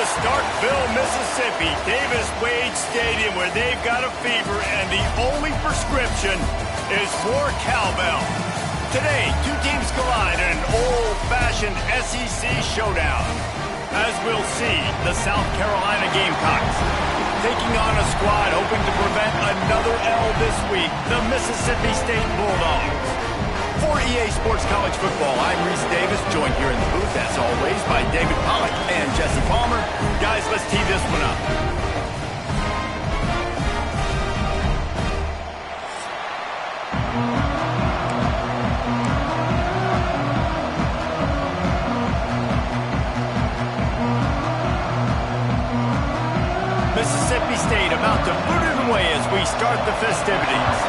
Starkville, Mississippi, Davis Wade Stadium, where they've got a fever, and the only prescription is more cowbell. Today, two teams collide in an old-fashioned SEC showdown. As we'll see, the South Carolina Gamecocks taking on a squad hoping to prevent another L this week, the Mississippi State Bulldogs. For EA Sports College Football, I'm Reese Davis, joined here in the booth, as always, by David Pollack and Jesse Palmer. Guys, let's tee this one up. Mississippi State about to put it away as we start the festivities.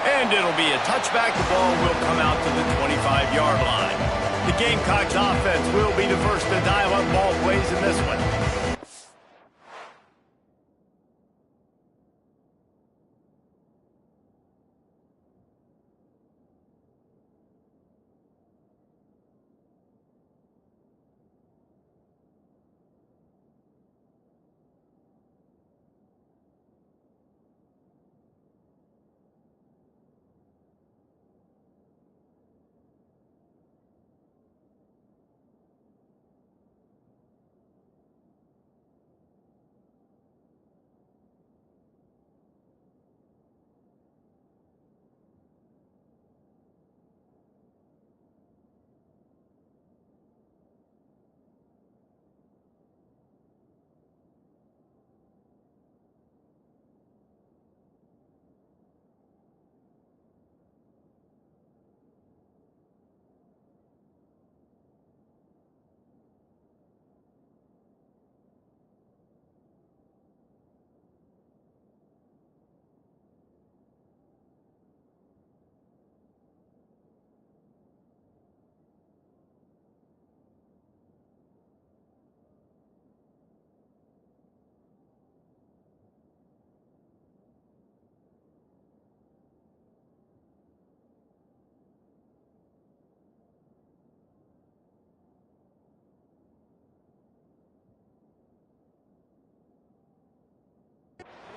And it'll be a touchback. The ball will come out to the 25-yard line. The Gamecocks offense will be the first to dial up ball plays in this one.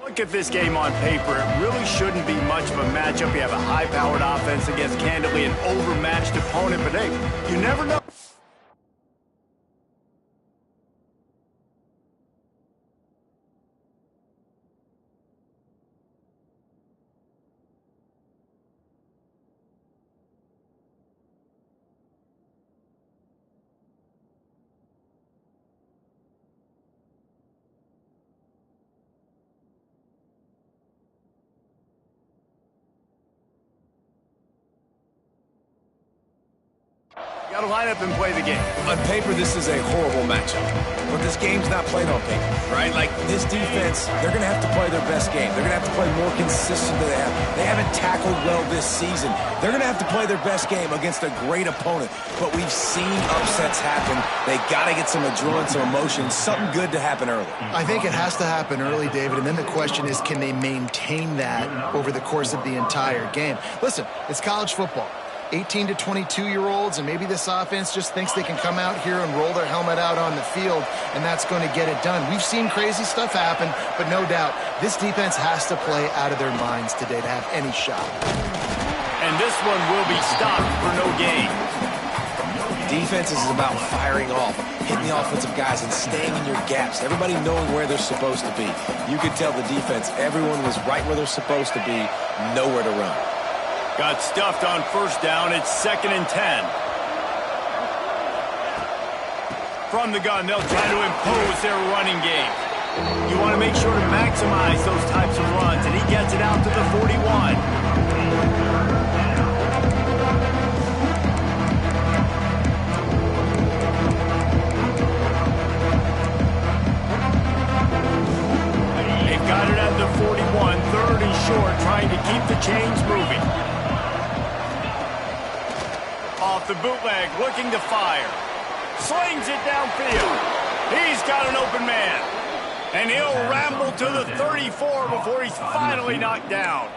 Look at this game on paper. It really shouldn't be much of a matchup. You have a high-powered offense against, candidly, an overmatched opponent. But, hey, you never know. Got to line up and play the game. On paper, this is a horrible matchup. But this game's not played on paper, right? Like, this defense, they're going to have to play their best game. They're going to have to play more consistent than they have. They haven't tackled well this season. They're going to have to play their best game against a great opponent. But we've seen upsets happen. They got to get some adrenaline, some emotion, something good to happen early. I think it has to happen early, David, and then the question is, can they maintain that over the course of the entire game? Listen, it's college football. 18 to 22-year-olds, and maybe this offense just thinks they can come out here and roll their helmet out on the field, and that's going to get it done. We've seen crazy stuff happen, but no doubt, this defense has to play out of their minds today to have any shot. And this one will be stopped for no gain. Defense is about firing off, hitting the offensive guys, and staying in your gaps. Everybody knowing where they're supposed to be. You could tell the defense, everyone was right where they're supposed to be, nowhere to run. Got stuffed on first down. It's 2nd and 10. From the gun, they'll try to impose their running game. You want to make sure to maximize those types of runs, and he gets it out to the 41. They've got it at the 41, 3rd and short, trying to keep the chains moving. Off the bootleg, looking to fire. Slings it downfield. He's got an open man. And he'll ramble to the 34 before he's finally knocked down.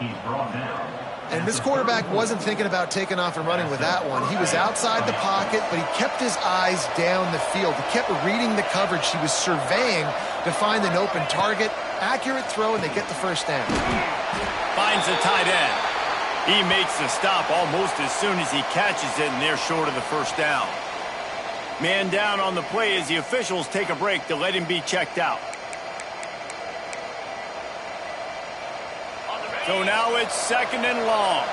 And this quarterback wasn't thinking about taking off and running with that one. He was outside the pocket, but he kept his eyes down the field. He kept reading the coverage. He was surveying to find an open target. Accurate throw, and they get the first down. Finds the tight end. He makes the stop almost as soon as he catches it, and they're short of the first down. Man down on the play as the officials take a break to let him be checked out. So now it's 2nd and long.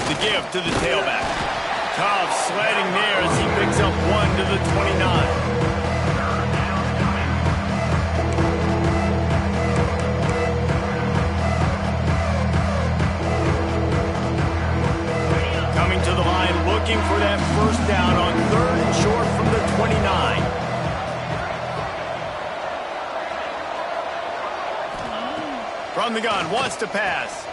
The give to the tailback. Tough sledding there as he picks up 1 to the 29. Coming to the line, looking for that first down on 3rd and short from the 29. From the gun, wants to pass.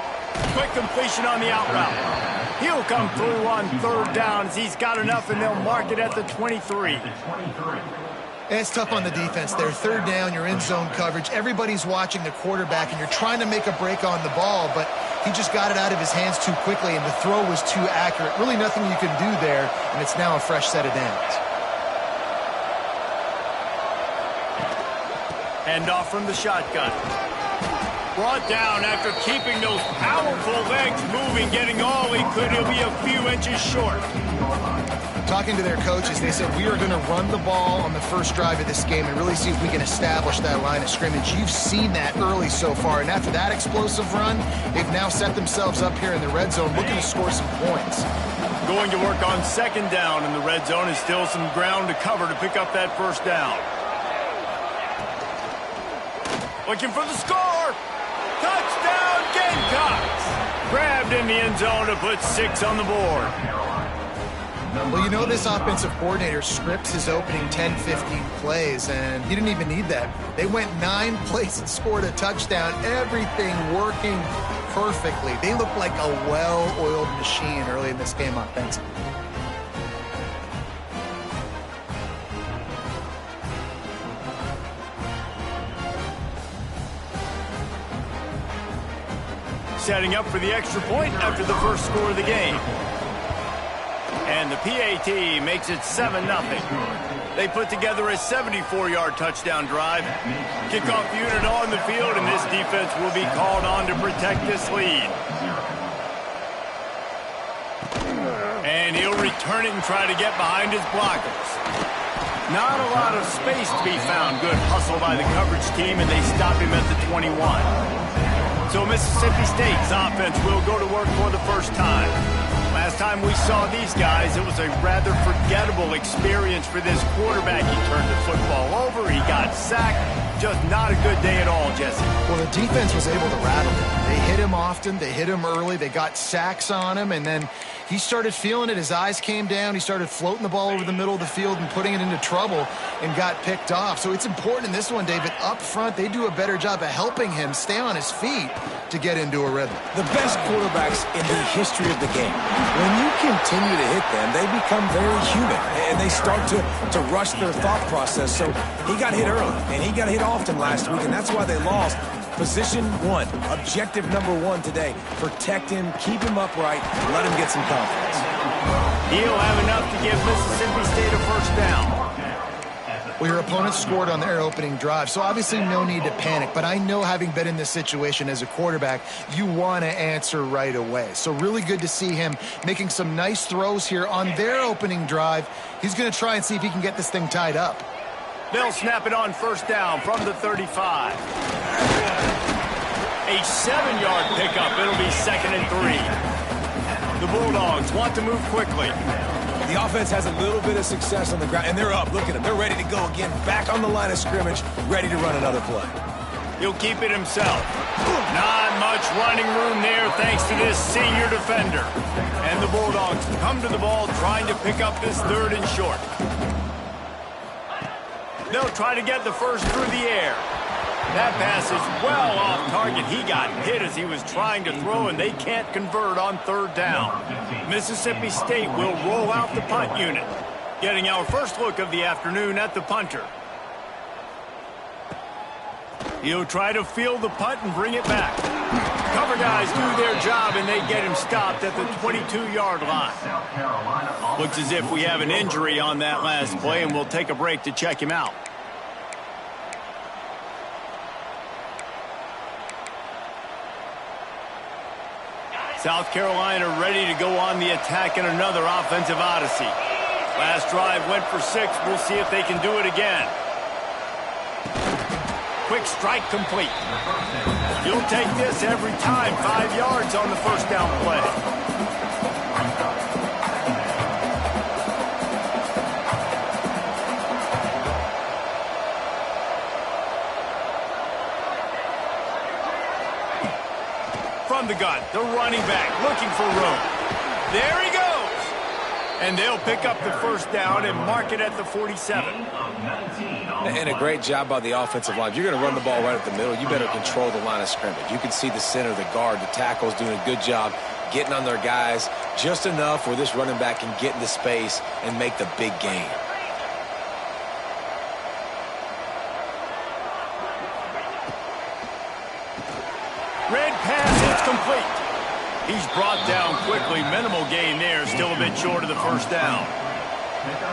Quick completion on the out route. He'll come through on 3rd down as he's got enough, and they'll mark it at the 23. It's tough on the defense there. 3rd down, you're in zone coverage. Everybody's watching the quarterback, and you're trying to make a break on the ball, but he just got it out of his hands too quickly, and the throw was too accurate. Really nothing you can do there, and it's now a fresh set of downs. Hand off from the shotgun. Brought down after keeping those powerful legs moving, getting all he could. He'll be a few inches short. Talking to their coaches, they said, we are going to run the ball on the first drive of this game and really see if we can establish that line of scrimmage. You've seen that early so far, and after that explosive run, they've now set themselves up here in the red zone looking to score some points. Going to work on 2nd down in the red zone, and still some ground to cover to pick up that first down. Looking for the score! Touchdown, Gamecocks! Grabbed in the end zone to put 6 on the board. Well, you know this offensive coordinator scripts his opening 10, 15 plays, and he didn't even need that. They went 9 plays and scored a touchdown, everything working perfectly. They look like a well-oiled machine early in this game offensively. Setting up for the extra point after the first score of the game. And the PAT makes it 7-0. They put together a 74-yard touchdown drive. Kickoff unit on the field, and this defense will be called on to protect this lead. And he'll return it and try to get behind his blockers. Not a lot of space to be found. Good hustle by the coverage team, and they stop him at the 21. So Mississippi State's offense will go to work for the first time. Last time we saw these guys, it was a rather forgettable experience for this quarterback. He turned the football over, he got sacked. Just not a good day at all, Jesse. Well, the defense was able to rattle him. They hit him often, they hit him early, they got sacks on him, and then he started feeling it. His eyes came down. He started floating the ball over the middle of the field and putting it into trouble and got picked off. So it's important in this one, David. Up front, they do a better job of helping him stay on his feet to get into a rhythm. The best quarterbacks in the history of the game, when you continue to hit them, they become very human, and they start to rush their thought process. So he got hit early, and he got hit often last week, and that's why they lost. Position 1, objective number 1 today. Protect him, keep him upright, let him get some confidence. He'll have enough to give Mississippi State a first down. Well, your opponent scored on their opening drive, so obviously no need to panic. But I know, having been in this situation as a quarterback, you want to answer right away. So really good to see him making some nice throws here on their opening drive. He's going to try and see if he can get this thing tied up. They'll snap it on first down from the 35. A 7-yard pickup. It'll be 2nd and 3. The Bulldogs want to move quickly. The offense has a little bit of success on the ground, and they're up. Look at them. They're ready to go again, back on the line of scrimmage, ready to run another play. He'll keep it himself. Not much running room there thanks to this senior defender. And the Bulldogs come to the ball trying to pick up this 3rd and short. They'll try to get the first through the air. That pass is well off target. He got hit as he was trying to throw, and they can't convert on 3rd down. Mississippi State will roll out the punt unit. Getting our first look of the afternoon at the punter. He'll try to field the punt and bring it back. Cover guys do their job, and they get him stopped at the 22-yard line. Looks as if we have an injury on that last play, and we'll take a break to check him out. South Carolina ready to go on the attack in another offensive odyssey. Last drive went for 6. We'll see if they can do it again. Quick strike complete. You'll take this every time. 5 yards on the first down play. From the gun, the running back looking for room. There he goes. And they'll pick up the first down and mark it at the 47. And a great job by the offensive line. If you're going to run the ball right at the middle, you better control the line of scrimmage. You can see the center, the guard, the tackles doing a good job getting on their guys just enough where this running back can get into space and make the big gain. Red pass, it's complete. He's brought down quickly. Minimal gain there, still a bit short of the first down.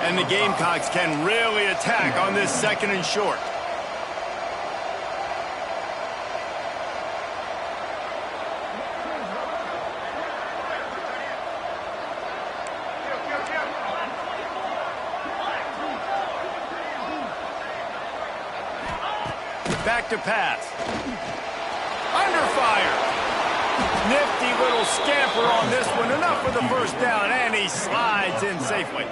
And the Gamecocks can really attack on this 2nd and short. Back to pass. Under fire. Nifty little scamper on this one. Enough for the first down, and he slides in safely.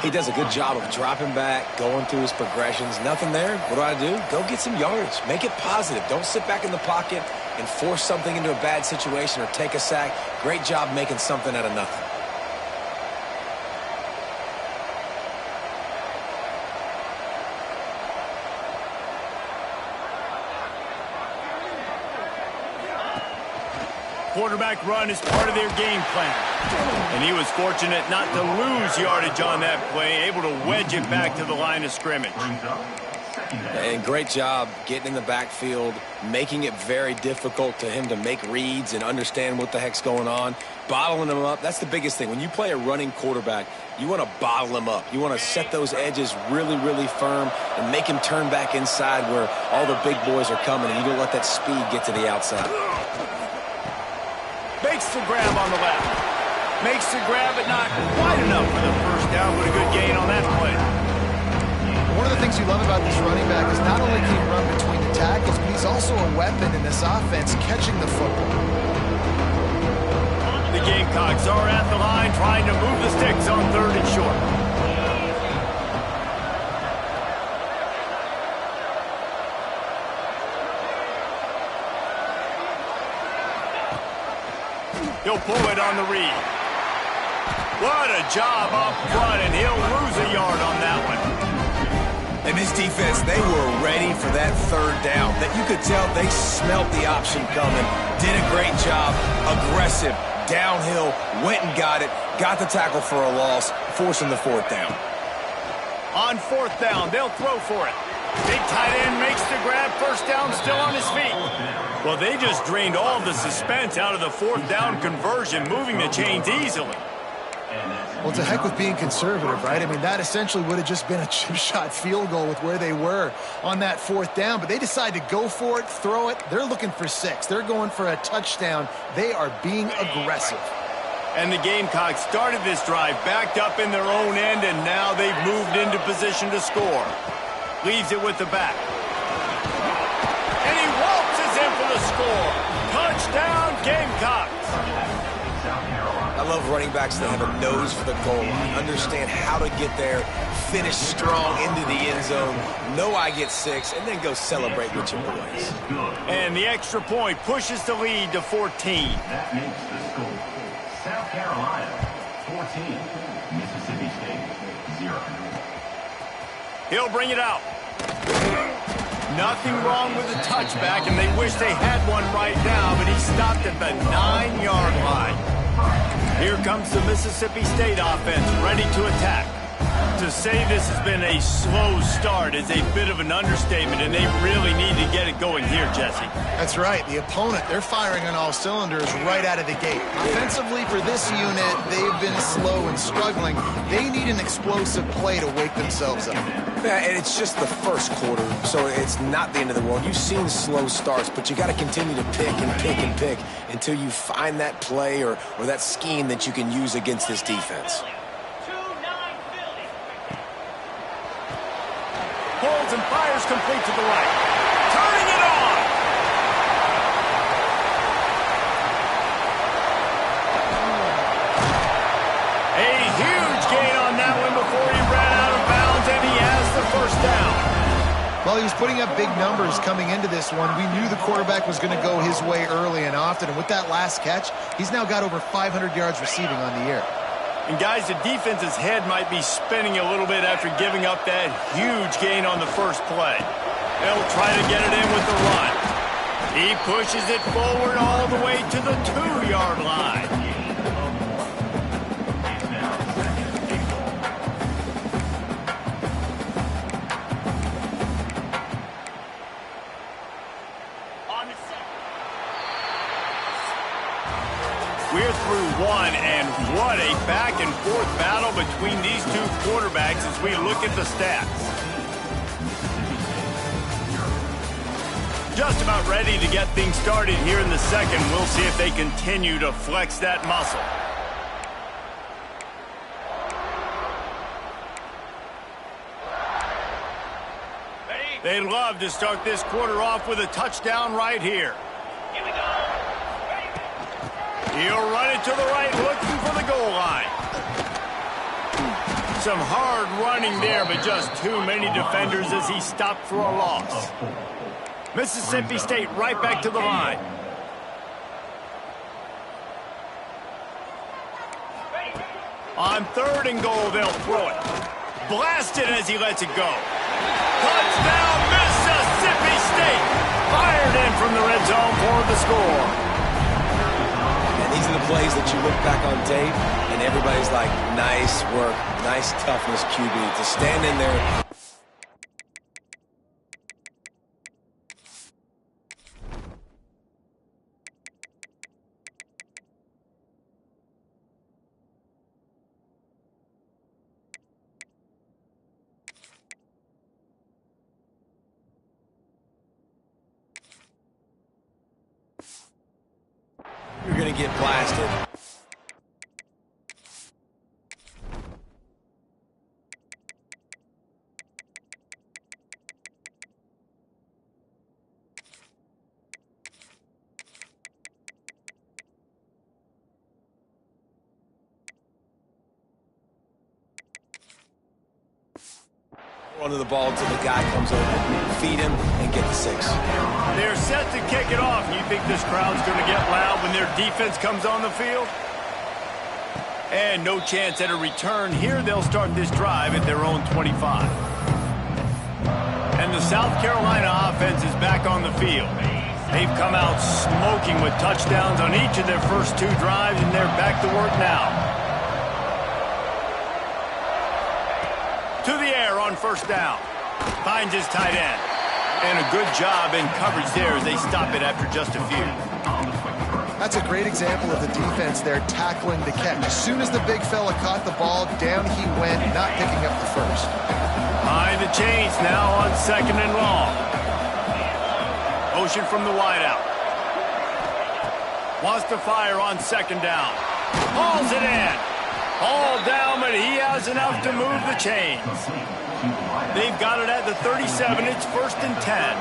He does a good job of dropping back, going through his progressions. Nothing there. What do? Go get some yardage. Make it positive. Don't sit back in the pocket and force something into a bad situation or take a sack. Great job making something out of nothing. Quarterback run is part of their game plan. And he was fortunate not to lose yardage on that play, able to wedge it back to the line of scrimmage. And great job getting in the backfield, making it very difficult to him to make reads and understand what the heck's going on. Bottling him up, that's the biggest thing. When you play a running quarterback, you want to bottle him up. You want to set those edges really, really firm and make him turn back inside where all the big boys are coming, and you don't let that speed get to the outside. Makes the grab on the left. Makes the grab, but not quite enough for the first down, but a good gain on that play. One of the things you love about this running back is not only can he run between the tackles, but he's also a weapon in this offense, catching the football. The Gamecocks are at the line trying to move the sticks on 3rd and short. He'll pull it on the read. What a job up front, and he'll lose a yard on that one. And this defense, they were ready for that 3rd down. That you could tell they smelt the option coming. Did a great job. Aggressive. Downhill. Went and got it. Got the tackle for a loss. Forcing the 4th down. On 4th down, they'll throw for it. Big tight end makes the grab. First down, still on his feet. Well, they just drained all the suspense out of the 4th down conversion, moving the chains easily. Well, to heck with being conservative, right? I mean, that essentially would have just been a chip shot field goal with where they were on that 4th down. But they decided to go for it, throw it. They're looking for 6. They're going for a touchdown. They are being aggressive. And the Gamecocks started this drive backed up in their own end, and now they've moved into position to score. Leaves it with the back. And he waltzes in for the score. Touchdown, Gamecocks. I love running backs that have a nose for the goal line, understand how to get there, finish strong into the end zone, know I get 6, and then go celebrate with your boys. And the extra point pushes the lead to 14. That makes the score. South Carolina, 14. Mississippi State, 0. He'll bring it out. Nothing wrong with the touchback, and they wish they had one right now, but he stopped at the 9-yard line. Here comes the Mississippi State offense, ready to attack. To say this has been a slow start is a bit of an understatement, and they really need to get it going here, Jesse. That's right. The opponent, they're firing on all cylinders right out of the gate. Offensively, for this unit, they've been slow and struggling. They need an explosive play to wake themselves up. Yeah, and it's just the first quarter, so it's not the end of the world. You've seen slow starts, but you got to continue to pick and pick and pick until you find that play or that scheme that you can use against this defense. Pulls and fires complete to the right. Turning it on! A huge gain on that one before he ran out of bounds, and he has the first down. Well, he was putting up big numbers coming into this one. We knew the quarterback was going to go his way early and often, and with that last catch, he's now got over 500 yards receiving on the year. And guys, the defense's head might be spinning a little bit after giving up that huge gain on the first play. They'll try to get it in with the run. He pushes it forward all the way to the 2-yard line. We're through one, and what a back-and-forth battle between these two quarterbacks as we look at the stats. Just about ready to get things started here in the second. We'll see if they continue to flex that muscle. They'd love to start this quarter off with a touchdown right here. Here we go. He'll run it to the right, looking for the goal line. Some hard running there, but just too many defenders as he stopped for a loss. Mississippi State right back to the line. On 3rd and goal, they'll throw it. Blasted as he lets it go. Touchdown, Mississippi State! Fired in from the red zone for the score. These are the plays that you look back on tape, and everybody's like, nice work, nice toughness, QB, to stand in there. You're going to get blasted. Run to the ball until the guy comes over. Feed him and get the 6. They're set to kick it off. You think this crowd's going to get loud when their defense comes on the field? And no chance at a return. Here they'll start this drive at their own 25. And the South Carolina offense is back on the field. They've come out smoking with touchdowns on each of their first 2 drives, and they're back to work now. To the air on 1st down. Finds his tight end. And a good job in coverage there as they stop it after just a few. That's a great example of the defense there tackling the catch. As soon as the big fella caught the ball, down he went, not picking up the first. Behind the chains now on 2nd and long. Motion from the wideout. Wants to fire on 2nd down. Hauls it in. All down, but he has enough to move the chains. They've got it at the 37. It's 1st and 10.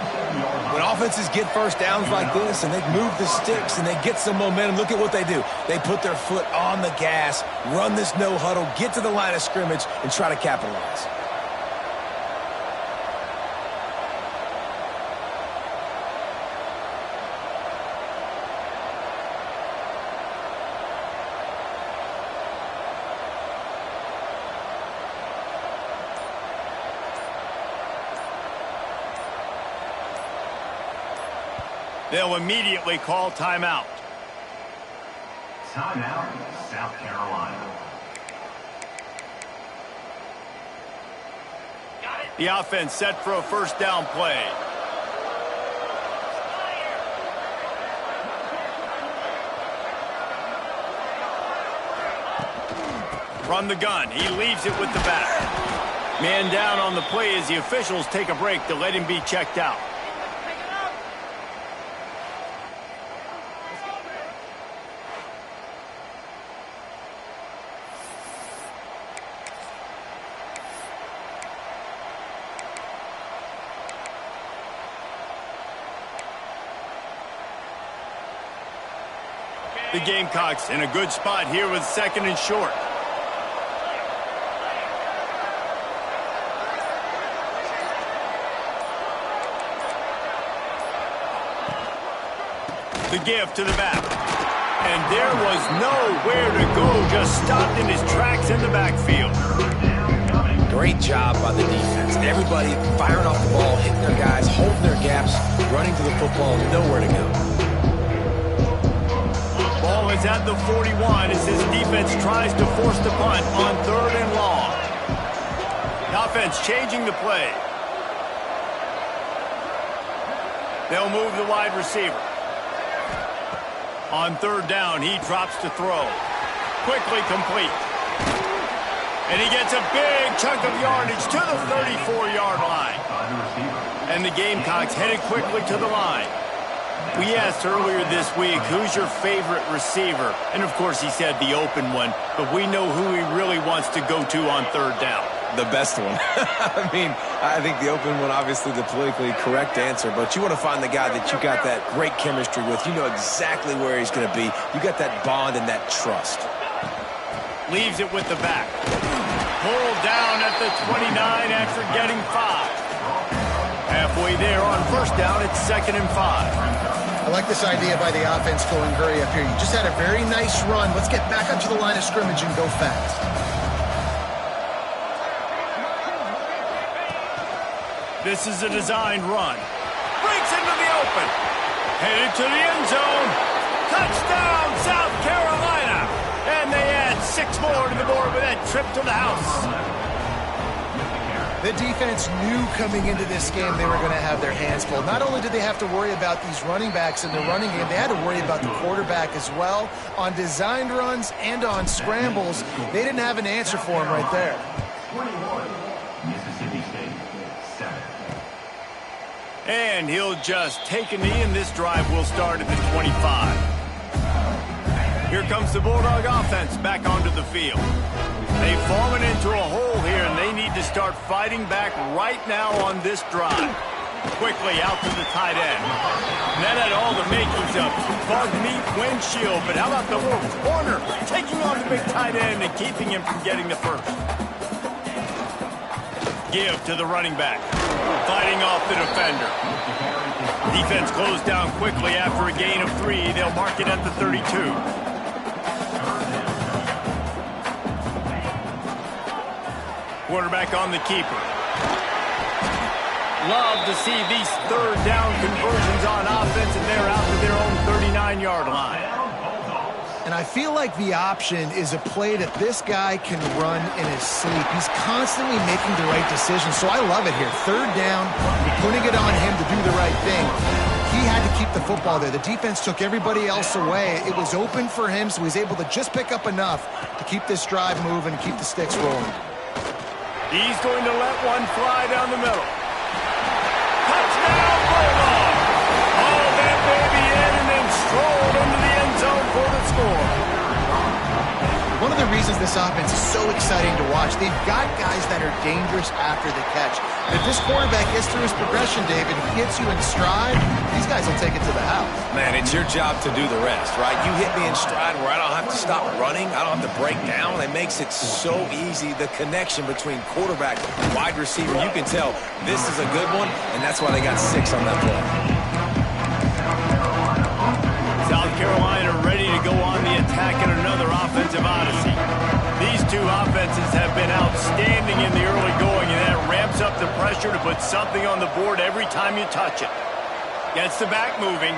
When offenses get first downs like this and they move the sticks and they get some momentum, look at what they do. They put their foot on the gas, run this no huddle, get to the line of scrimmage, and try to capitalize. They'll immediately call timeout. Timeout, South Carolina. The offense set for a first down play. From the gun, he leaves it with the back. Man down on the play as the officials take a break to let him be checked out. The Gamecocks in a good spot here with second and short. The give to the back. And there was nowhere to go. Just stopped in his tracks in the backfield. Great job by the defense. Everybody firing off the ball, hitting their guys, holding their gaps, running to the football, nowhere to go. Ball is at the 41 as his defense tries to force the punt on 3rd and long. The offense changing the play. They'll move the wide receiver. On 3rd down, he drops to throw. Quickly complete. And he gets a big chunk of yardage to the 34-yard line. And the Gamecocks headed quickly to the line. We asked earlier this week, who's your favorite receiver? And, of course, he said the open one. But we know who he really wants to go to on 3rd down. The best one. I mean, I think the open one, obviously the politically correct answer, but you want to find the guy that you got that great chemistry with. You know exactly where he's going to be. You got that bond and that trust. Leaves it with the back. Pulled down at the 29 after getting 5. Halfway there on 1st down, it's 2nd and 5. I like this idea by the offense going hurry up here. You just had a very nice run. Let's get back up to the line of scrimmage and go fast. This is a designed run. Breaks into the open. Headed to the end zone. Touchdown, South Carolina. And they add 6 more to the board with that trip to the house. The defense knew coming into this game they were going to have their hands full. Not only did they have to worry about these running backs in the running game, they had to worry about the quarterback as well. On designed runs and on scrambles, they didn't have an answer for him right there. 21, Mississippi State, 7. And he'll just take a knee, and this drive will start at the 25. Here comes the Bulldog offense back onto the field. They've fallen into a hole here, and they need to start fighting back right now on this drive. Quickly out to the tight end. And that had all the makings of bug meat windshield, but how about the little corner taking on the big tight end and keeping him from getting the first? Give to the running back. Fighting off the defender. Defense closed down quickly after a gain of 3. They'll mark it at the 32. Quarterback on the keeper. Love to see these 3rd down conversions on offense, and they're out to their own 39-yard line. And I feel like the option is a play that this guy can run in his sleep. He's constantly making the right decision, so I love it here. 3rd down, putting it on him to do the right thing. He had to keep the football there. The defense took everybody else away. It was open for him, so he's able to just pick up enough to keep this drive moving and keep the sticks rolling. He's going to let one fly down the middle. Touchdown, Bulldog! Hauled that baby in and then strolled into the end zone for the score. One of the reasons this offense is so exciting to watch, they've got guys that are dangerous after the catch. If this quarterback gets through his progression, David, he gets you in stride, these guys will take it to the house. Man, it's your job to do the rest, right? You hit me in stride where I don't have to stop running. I don't have to break down. It makes it so easy. The connection between quarterback and wide receiver, you can tell this is a good one, and that's why they got 6 on that play. South Carolina ready to go on the attack in another offensive odyssey. These two offenses have been outstanding in the early going, and that ramps up the pressure to put something on the board every time you touch it. Gets the back moving.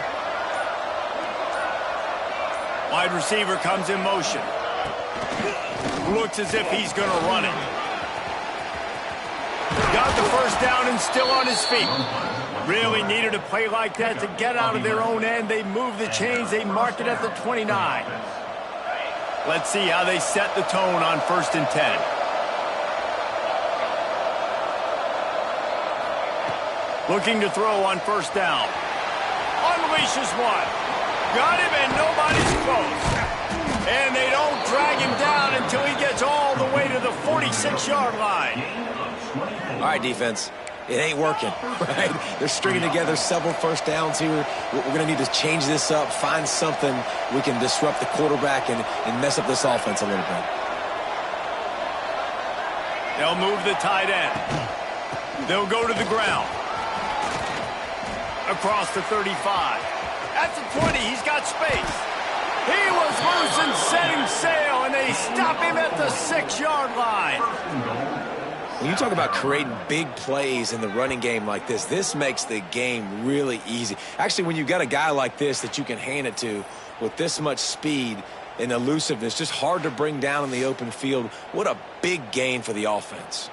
Wide receiver comes in motion. Looks as if he's going to run it. Got the first down and still on his feet. Really needed a play like that to get out of their own end. They move the chains. They mark it at the 29. Let's see how they set the tone on 1st and 10. Looking to throw on 1st down. Unleashes one. Got him, and nobody's close. And they don't drag him down until he gets all the way to the 46-yard line. All right, defense. It ain't working, right? They're stringing together several first downs here. We're going to need to change this up, find something we can disrupt the quarterback and mess up this offense a little bit. They'll move the tight end. They'll go to the ground. Across the 35. At the 20, he's got space. He was loose and setting sail, and they stop him at the 6-yard line. When you talk about creating big plays in the running game like this makes the game really easy. Actually, when you've got a guy like this that you can hand it to with this much speed and elusiveness, just hard to bring down in the open field, what a big gain for the offense.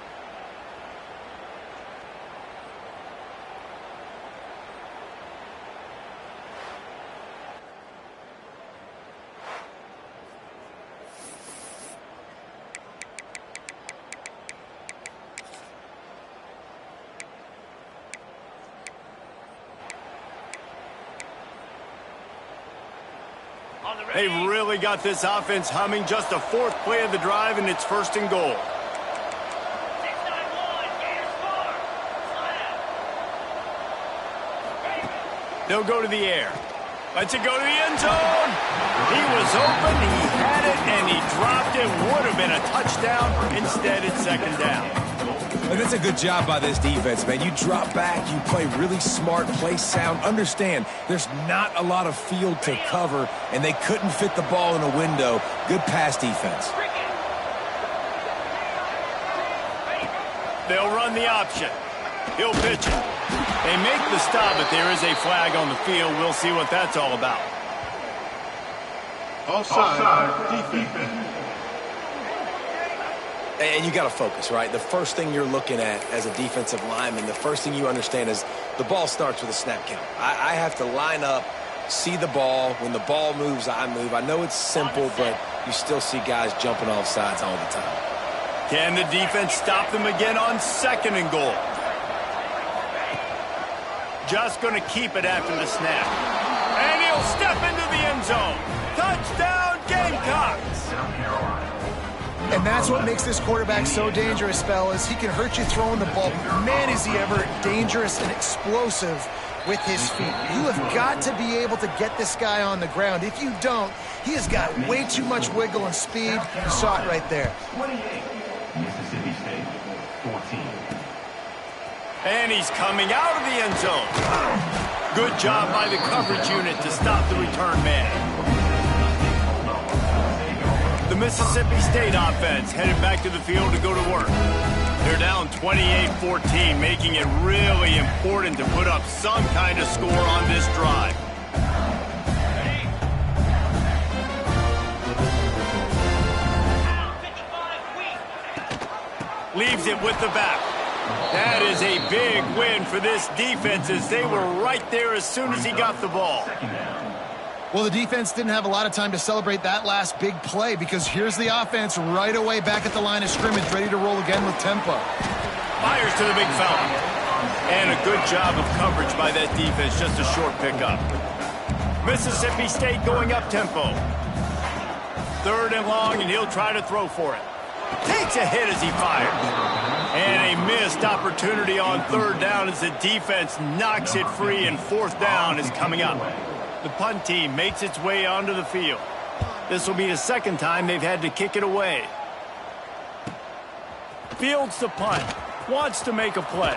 They've really got this offense humming. Just a 4th play of the drive, and it's 1st and goal. They'll go to the air. Lets it go to the end zone. He was open, he had it, and he dropped it. Would have been a touchdown. Instead, it's 2nd down. And that's a good job by this defense, man. You drop back, you play really smart, play sound. Understand, there's not a lot of field to cover, and they couldn't fit the ball in a window. Good pass defense. They'll run the option. He'll pitch it. They make the stop, but there is a flag on the field. We'll see what that's all about. Offside, defense. And you got to focus, right? The first thing you're looking at as a defensive lineman, the first thing you understand is the ball starts with a snap count. I have to line up, see the ball. When the ball moves, I move. I know it's simple, but you still see guys jumping off sides all the time. Can the defense stop them again on 2nd and goal? Just going to keep it after the snap. And he'll step into the end zone. Touchdown, Gamecocks! And that's what makes this quarterback so dangerous, fellas. He can hurt you throwing the ball. Man, is he ever dangerous and explosive with his feet. You have got to be able to get this guy on the ground. If you don't, he has got way too much wiggle and speed. You saw it right there. 28, Mississippi State, 14. And he's coming out of the end zone. Good job by the coverage unit to stop the return man. The Mississippi State offense headed back to the field to go to work. They're down 28-14, making it really important to put up some kind of score on this drive. Leaves it with the back. That is a big win for this defense as they were right there as soon as he got the ball. Well, the defense didn't have a lot of time to celebrate that last big play because here's the offense right away back at the line of scrimmage, ready to roll again with tempo. Fires to the big fella. And a good job of coverage by that defense, just a short pickup. Mississippi State going up tempo. 3rd and long, and he'll try to throw for it. Takes a hit as he fired. And a missed opportunity on 3rd down as the defense knocks it free, and 4th down is coming up. The punt team makes its way onto the field. This will be the 2nd time they've had to kick it away. Fields the punt. Wants to make a play.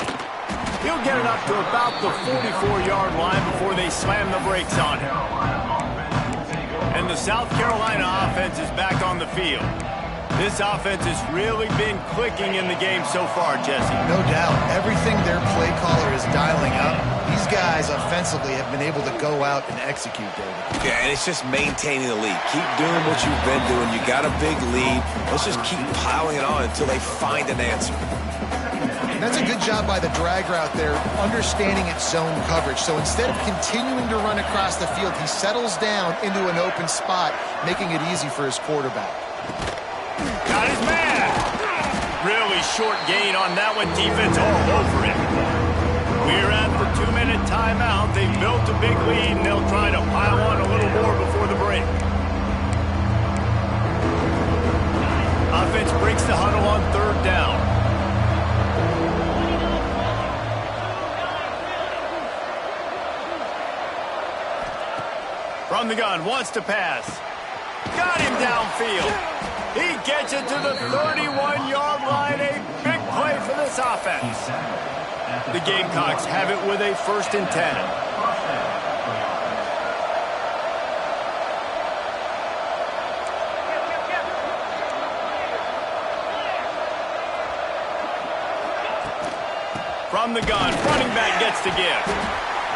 He'll get it up to about the 44-yard line before they slam the brakes on him. And the South Carolina offense is back on the field. This offense has really been clicking in the game so far, Jesse. No doubt. Everything their play caller is dialing up, these guys offensively have been able to go out and execute, David. Yeah, and it's just maintaining the lead. Keep doing what you've been doing. You got a big lead. Let's just keep piling it on until they find an answer. That's a good job by the drag route there, understanding its zone coverage. So instead of continuing to run across the field, he settles down into an open spot, making it easy for his quarterback. Got his man. Really short gain on that one. Defense all over him. We're at the 2-minute timeout. They've built a big lead, and they'll try to pile on a little more before the break. Offense breaks the huddle on 3rd down. From the gun, wants to pass. Got him downfield. He gets it to the 31-yard line. A big play for this offense. The Gamecocks have it with a 1st and 10. From the gun, running back gets to give.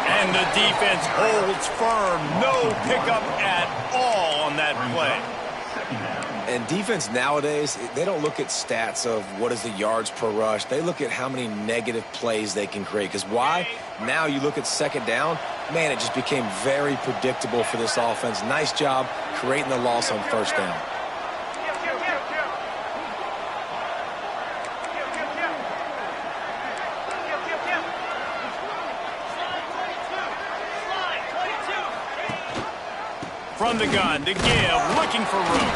And the defense holds firm. No pickup at all on that play. And defense nowadays, they don't look at stats of what is the yards per rush. They look at how many negative plays they can create. Because why? Now you look at 2nd down, man, it just became very predictable for this offense. Nice job creating the loss on 1st down. From the gun, to give, looking for room.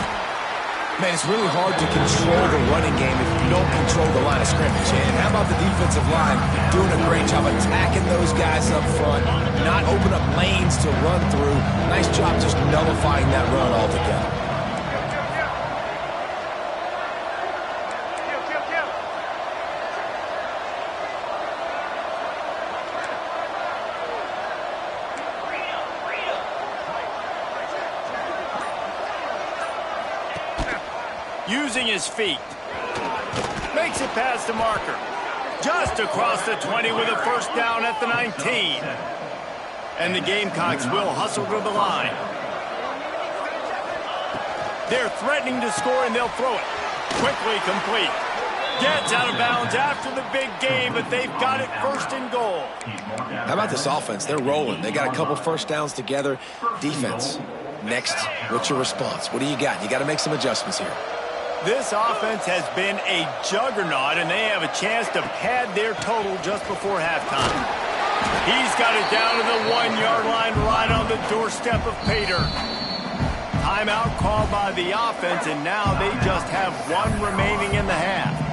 Man, it's really hard to control the running game if you don't control the line of scrimmage. And how about the defensive line doing a great job attacking those guys up front, not open up lanes to run through. Nice job just nullifying that run altogether. Using his feet. Makes it past the marker. Just across the 20 with a 1st down at the 19. And the Gamecocks will hustle to the line. They're threatening to score, and they'll throw it. Quickly complete. Gets out of bounds after the big game, but they've got it 1st and goal. How about this offense? They're rolling. They got a couple 1st downs together. Defense. Next, what's your response? What do you got? You got to make some adjustments here. This offense has been a juggernaut, and they have a chance to pad their total just before halftime. He's got it down to the 1-yard line right on the doorstep of Pater. Timeout called by the offense, and now they just have 1 remaining in the half.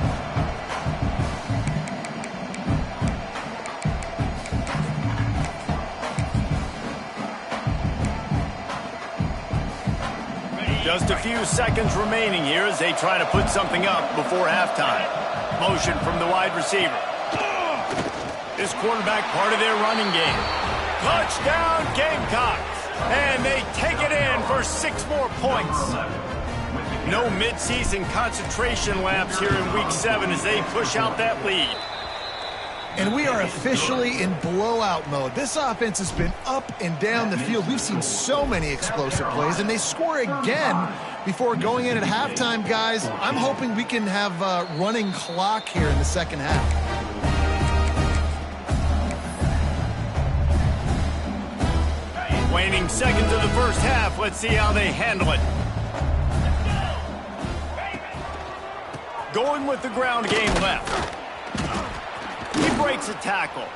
Just a few seconds remaining here as they try to put something up before halftime. Motion from the wide receiver. This quarterback part of their running game. Touchdown Gamecocks! And they take it in for 6 more points. No midseason concentration laps here in Week 7 as they push out that lead. And we are officially in blowout mode. This offense has been up and down the field. We've seen so many explosive plays, and they score again before going in at halftime, guys. I'm hoping we can have a running clock here in the 2nd half. Waning seconds of the 1st half. Let's see how they handle it. Going with the ground game left. He breaks a tackle.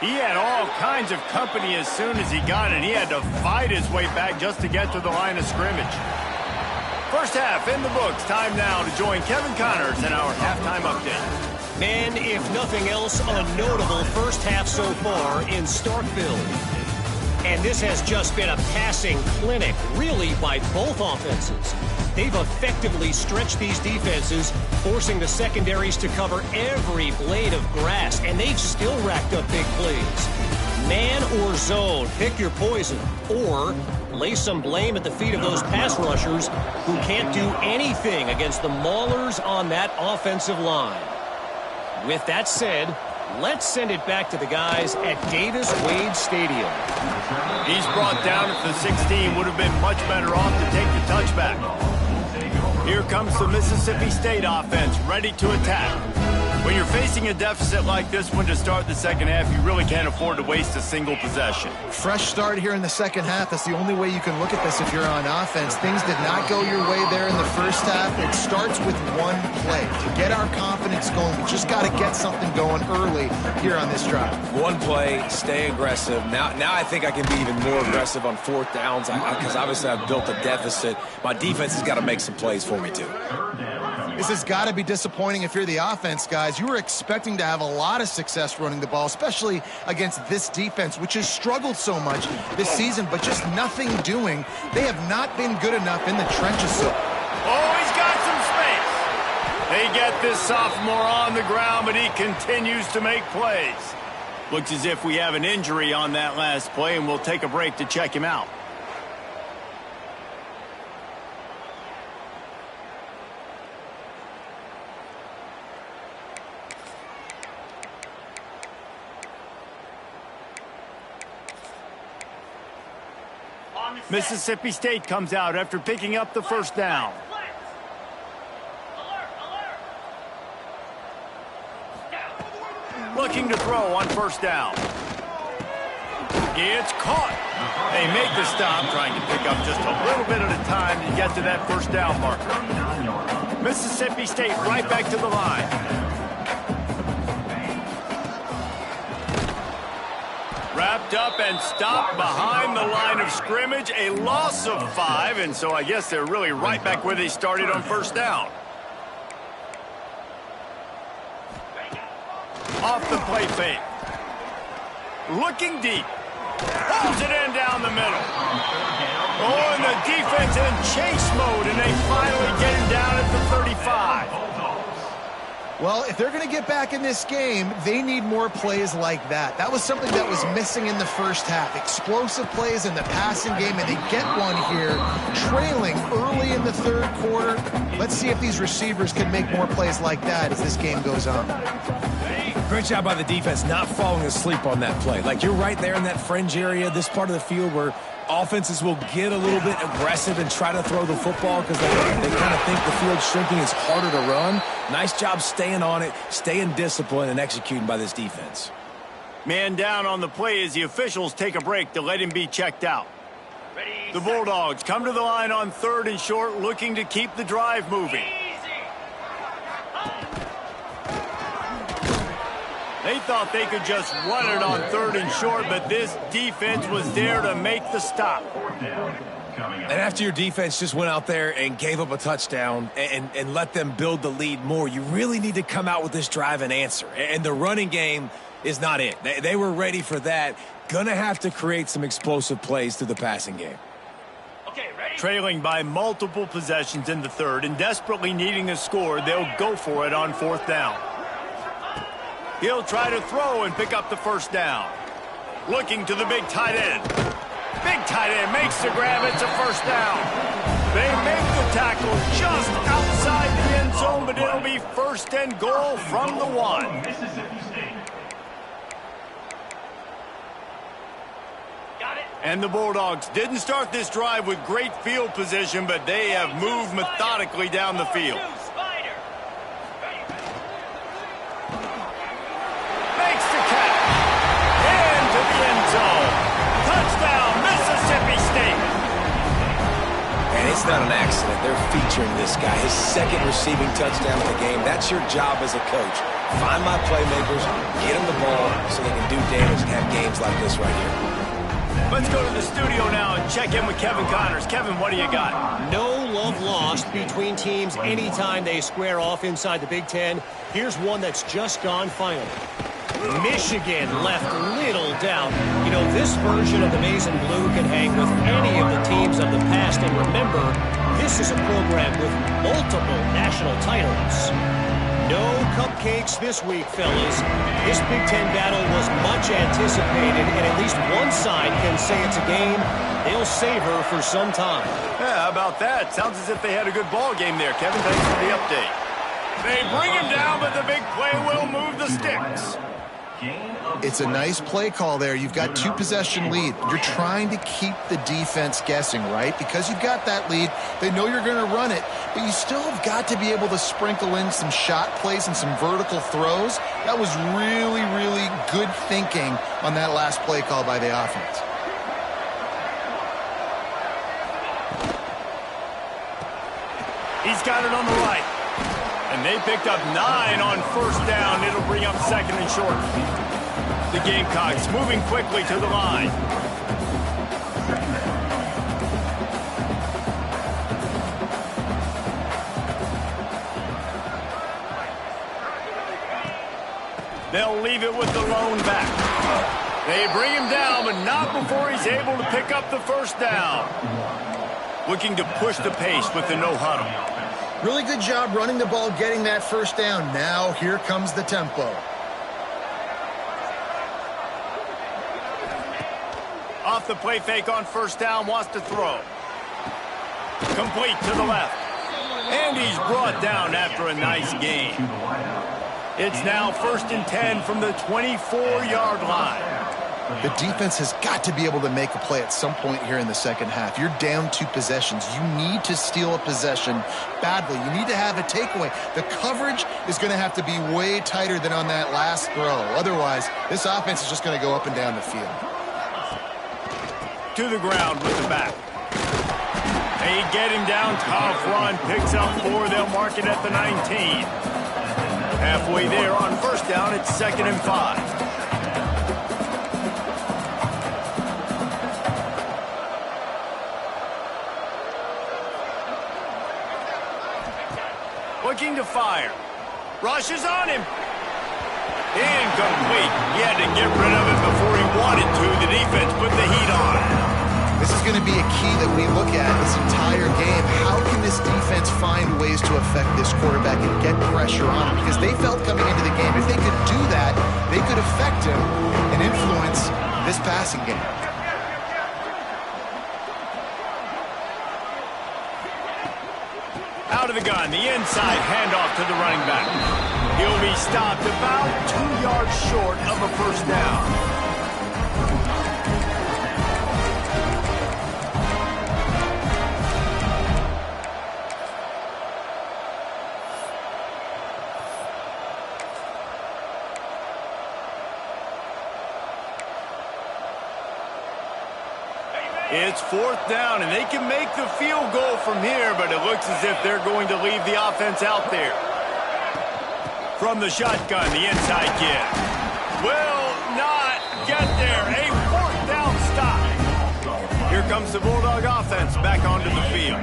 He had all kinds of company as soon as he got it. He had to fight his way back just to get to the line of scrimmage. 1st half in the books. Time now to join Kevin Connors in our halftime update. Man, if nothing else, a notable 1st half so far in Starkville. And this has just been a passing clinic, really, by both offenses. They've effectively stretched these defenses, forcing the secondaries to cover every blade of grass, and they've still racked up big plays. Man or zone, pick your poison, or lay some blame at the feet of those pass rushers who can't do anything against the maulers on that offensive line. With that said, let's send it back to the guys at Davis-Wade Stadium. He's brought down at the 16. Would have been much better off to take the touchback. Here comes the Mississippi State offense, ready to attack. When you're facing a deficit like this one to start the second half, you really can't afford to waste a single possession. Fresh start here in the second half. That's the only way you can look at this if you're on offense. Things did not go your way there in the first half. It starts with one play. To get our confidence going, we just got to get something going early here on this drive. One play, stay aggressive. Now I think I can be even more aggressive on fourth downs because obviously I've built a deficit. My defense has got to make some plays for me too. This has got to be disappointing if you're the offense, guys. You were expecting to have a lot of success running the ball, especially against this defense, which has struggled so much this season, but just nothing doing. They have not been good enough in the trenches. Oh, he's got some space. They get this sophomore on the ground, but he continues to make plays. Looks as if we have an injury on that last play, and we'll take a break to check him out. Mississippi State comes out after picking up the first down. Looking to throw on first down. It's caught. They make the stop, trying to pick up just a little bit at a time to get to that first down marker. Mississippi State right back to the line. Wrapped up and stopped behind the line of scrimmage. A loss of 5, and so I guess they're really right back where they started on first down. Off the play fake. Looking deep. Pulls it in down the middle. Oh, and the defense in chase mode, and they finally get him down at the 35. Well, if they're going to get back in this game, they need more plays like that. That was something that was missing in the first half. Explosive plays in the passing game, and they get one here, trailing early in the third quarter. Let's see if these receivers can make more plays like that as this game goes on. Great job by the defense not falling asleep on that play. Like, you're right there in that fringe area, this part of the field where offenses will get a little bit aggressive and try to throw the football because they kind of think the field's shrinking. It's harder to run. Nice job staying on it, staying disciplined, and executing by this defense. Man down on the play as the officials take a break to let him be checked out. The Bulldogs come to the line on 3rd and short, looking to keep the drive moving. They thought they could just run it on 3rd and short, but this defense was there to make the stop. And after your defense just went out there and gave up a touchdown and let them build the lead more, you really need to come out with this drive and answer. And the running game is not it. They were ready for that. Gonna have to create some explosive plays through the passing game. Okay, ready? Trailing by multiple possessions in the 3rd and desperately needing a score, they'll go for it on 4th down. He'll try to throw and pick up the first down. Looking to the big tight end. Big tight end makes the grab. It's a first down. They make the tackle just outside the end zone, but it'll be 1st and goal from the 1. And the Bulldogs didn't start this drive with great field position, but they have moved methodically down the field. It's not an accident. They're featuring this guy. His 2nd receiving touchdown of the game. That's your job as a coach. Find my playmakers, get them the ball so they can do damage and have games like this right here. Let's go to the studio now and check in with Kevin Connors. Kevin, what do you got? No love lost between teams anytime they square off inside the Big Ten. Here's one that's just gone final. Michigan left little doubt. You know, this version of the Maize and Blue can hang with any of the teams of the past. And remember, this is a program with multiple national titles. No cupcakes this week, fellas. This Big Ten battle was much anticipated, and at least one side can say it's a game they'll savor for some time. Yeah, how about that? Sounds as if they had a good ball game there, Kevin. Thanks for the update. They bring him down, but the big play will move the sticks. It's a nice play call there. You've got 2-possession lead. You're trying to keep the defense guessing, right? Because you've got that lead, they know you're going to run it. but you still have got to be able to sprinkle in some shot plays and some vertical throws. That was really, really good thinking on that last play call by the offense. He's got it on the right. And they picked up 9 on first down. It'll bring up second and short. The Gamecocks moving quickly to the line. They'll leave it with the lone back. They bring him down, but not before he's able to pick up the first down. Looking to push the pace with the no huddle. Really good job running the ball, getting that first down. Now here comes the tempo. Off the play fake on first down, wants to throw. Complete to the left. And he's brought down after a nice gain. It's now 1st and 10 from the 24-yard line. The defense has got to be able to make a play at some point here in the second half. You're down 2 possessions. You need to steal a possession badly. You need to have a takeaway. The coverage is going to have to be way tighter than on that last throw. Otherwise, this offense is just going to go up and down the field. To the ground with the back. They get him down. Tough run. Picks up 4. They'll mark it at the 19. Halfway there on first down. It's 2nd and 5. Looking to fire. Rushes on him. Incomplete. He had to get rid of it before he wanted to. The defense put the heat on. This is going to be a key that we look at this entire game. How can this defense find ways to affect this quarterback and get pressure on him? Because they felt coming into the game, if they could do that, they could affect him and influence this passing game. Out of the gun, the inside handoff to the running back. He'll be stopped about 2 yards short of a first down. It's 4th down, and they can make the field goal from here, but it looks as if they're going to leave the offense out there. From the shotgun, the inside kid will not get there. A 4th down stop. Here comes the Bulldog offense back onto the field.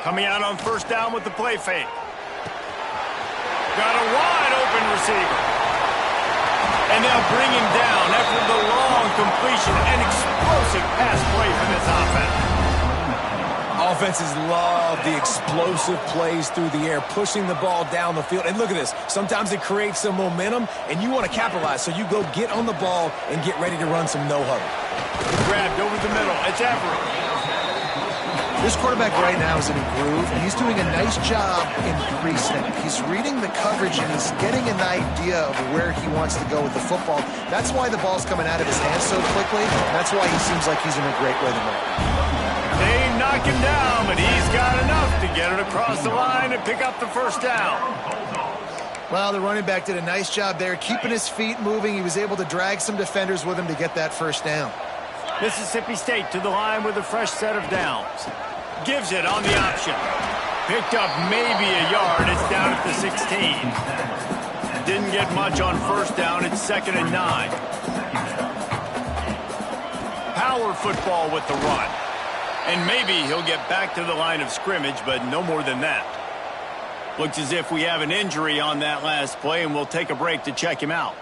Coming out on first down with the play fake. Got a wide open receiver. And they'll bring him down after the long completion. An explosive pass play for this offense. Offenses love the explosive plays through the air, pushing the ball down the field. And look at this. Sometimes it creates some momentum, and you want to capitalize. So you go get on the ball and get ready to run some no-huddle. Grabbed over the middle. It's Everett. This quarterback right now is in a groove, and he's doing a nice job in pre-snap. He's reading the coverage, and he's getting an idea of where he wants to go with the football. That's why the ball's coming out of his hands so quickly. That's why he seems like he's in a great rhythm right now. They knock him down, but he's got enough to get it across the line and pick up the first down. Well, the running back did a nice job there, keeping his feet moving. He was able to drag some defenders with him to get that first down. Mississippi State to the line with a fresh set of downs. Gives it on the option. Picked up maybe a yard. It's down at the 16. Didn't get much on first down. It's 2nd and 9. Power football with the run. And maybe he'll get back to the line of scrimmage, but no more than that. Looks as if we have an injury on that last play, and we'll take a break to check him out.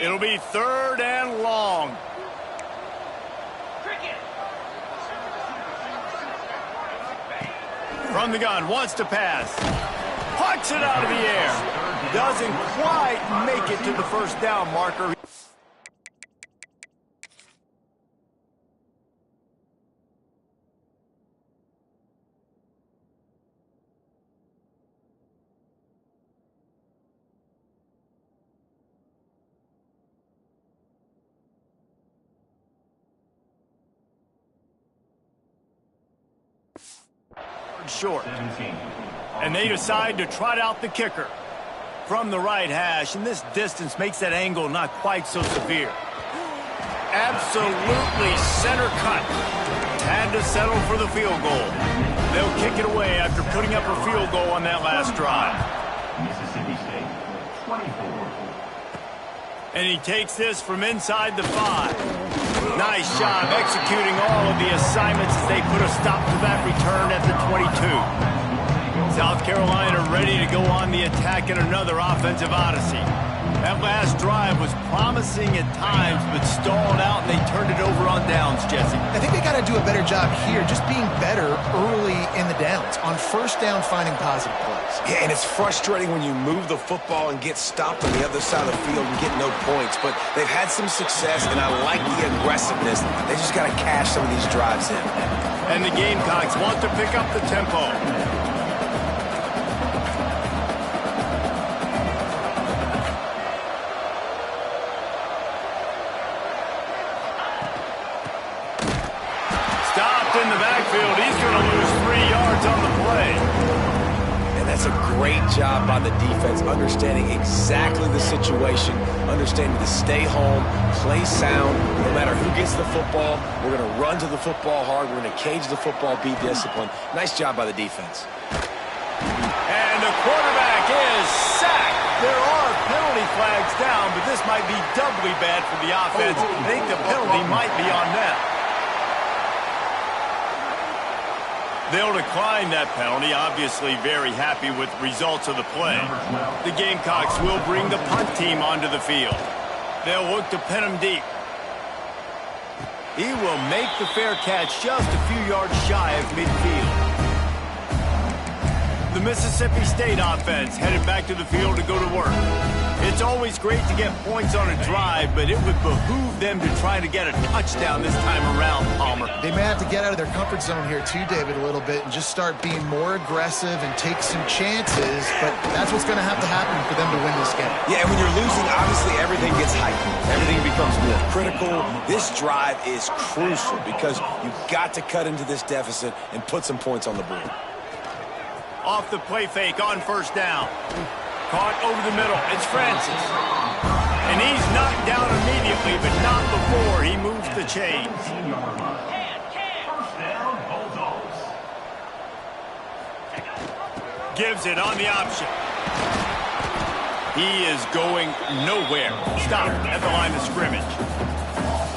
It'll be 3rd and long. From the gun, wants to pass. Pucks it out of the air. Doesn't quite make it to the first down marker. yards short. And they decide to trot out the kicker from the right hash, and this distance makes that angle not quite so severe. Absolutely center cut. Had to settle for the field goal. They'll kick it away after putting up a field goal on that last drive. Mississippi State, 24. And he takes this from inside the 5. Nice job executing all of the assignments as they put a stop to that return at the 22. South Carolina ready to go on the attack in another offensive odyssey. That last drive was promising at times, but stalled out, and they turned it over on downs, Jesse. I think they got to do a better job here, just being better early in the downs. On first down, finding positive plays. Yeah, and it's frustrating when you move the football and get stopped on the other side of the field and get no points. But they've had some success, and I like the aggressiveness. They just got to cash some of these drives in. And the Gamecocks want to pick up the tempo. In the backfield, he's going to lose 3 yards on the play. And that's a great job by the defense, understanding exactly the situation, understanding to stay home, play sound. No matter who gets the football, we're going to run to the football hard. We're going to cage the football, be disciplined. Nice job by the defense. And the quarterback is sacked. There are penalty flags down, but this might be doubly bad for the offense. I think the penalty might be on them. They'll decline that penalty, obviously very happy with the results of the play. The Gamecocks will bring the punt team onto the field. They'll look to pin him deep. He will make the fair catch just a few yards shy of midfield. The Mississippi State offense headed back to the field to go to work. It's always great to get points on a drive, but it would behoove them to try to get a touchdown this time around, Palmer. They may have to get out of their comfort zone here too, David, a little bit and just start being more aggressive and take some chances, but that's what's going to have to happen for them to win this game. Yeah, and when you're losing, obviously everything gets heightened. Everything becomes more critical. This drive is crucial because you've got to cut into this deficit and put some points on the board. Off the play fake on first down. Caught over the middle. It's Francis. And he's knocked down immediately, but not before he moves the chains. First down, Bulldogs. Gives it on the option. He is going nowhere. Stopped at the line of scrimmage.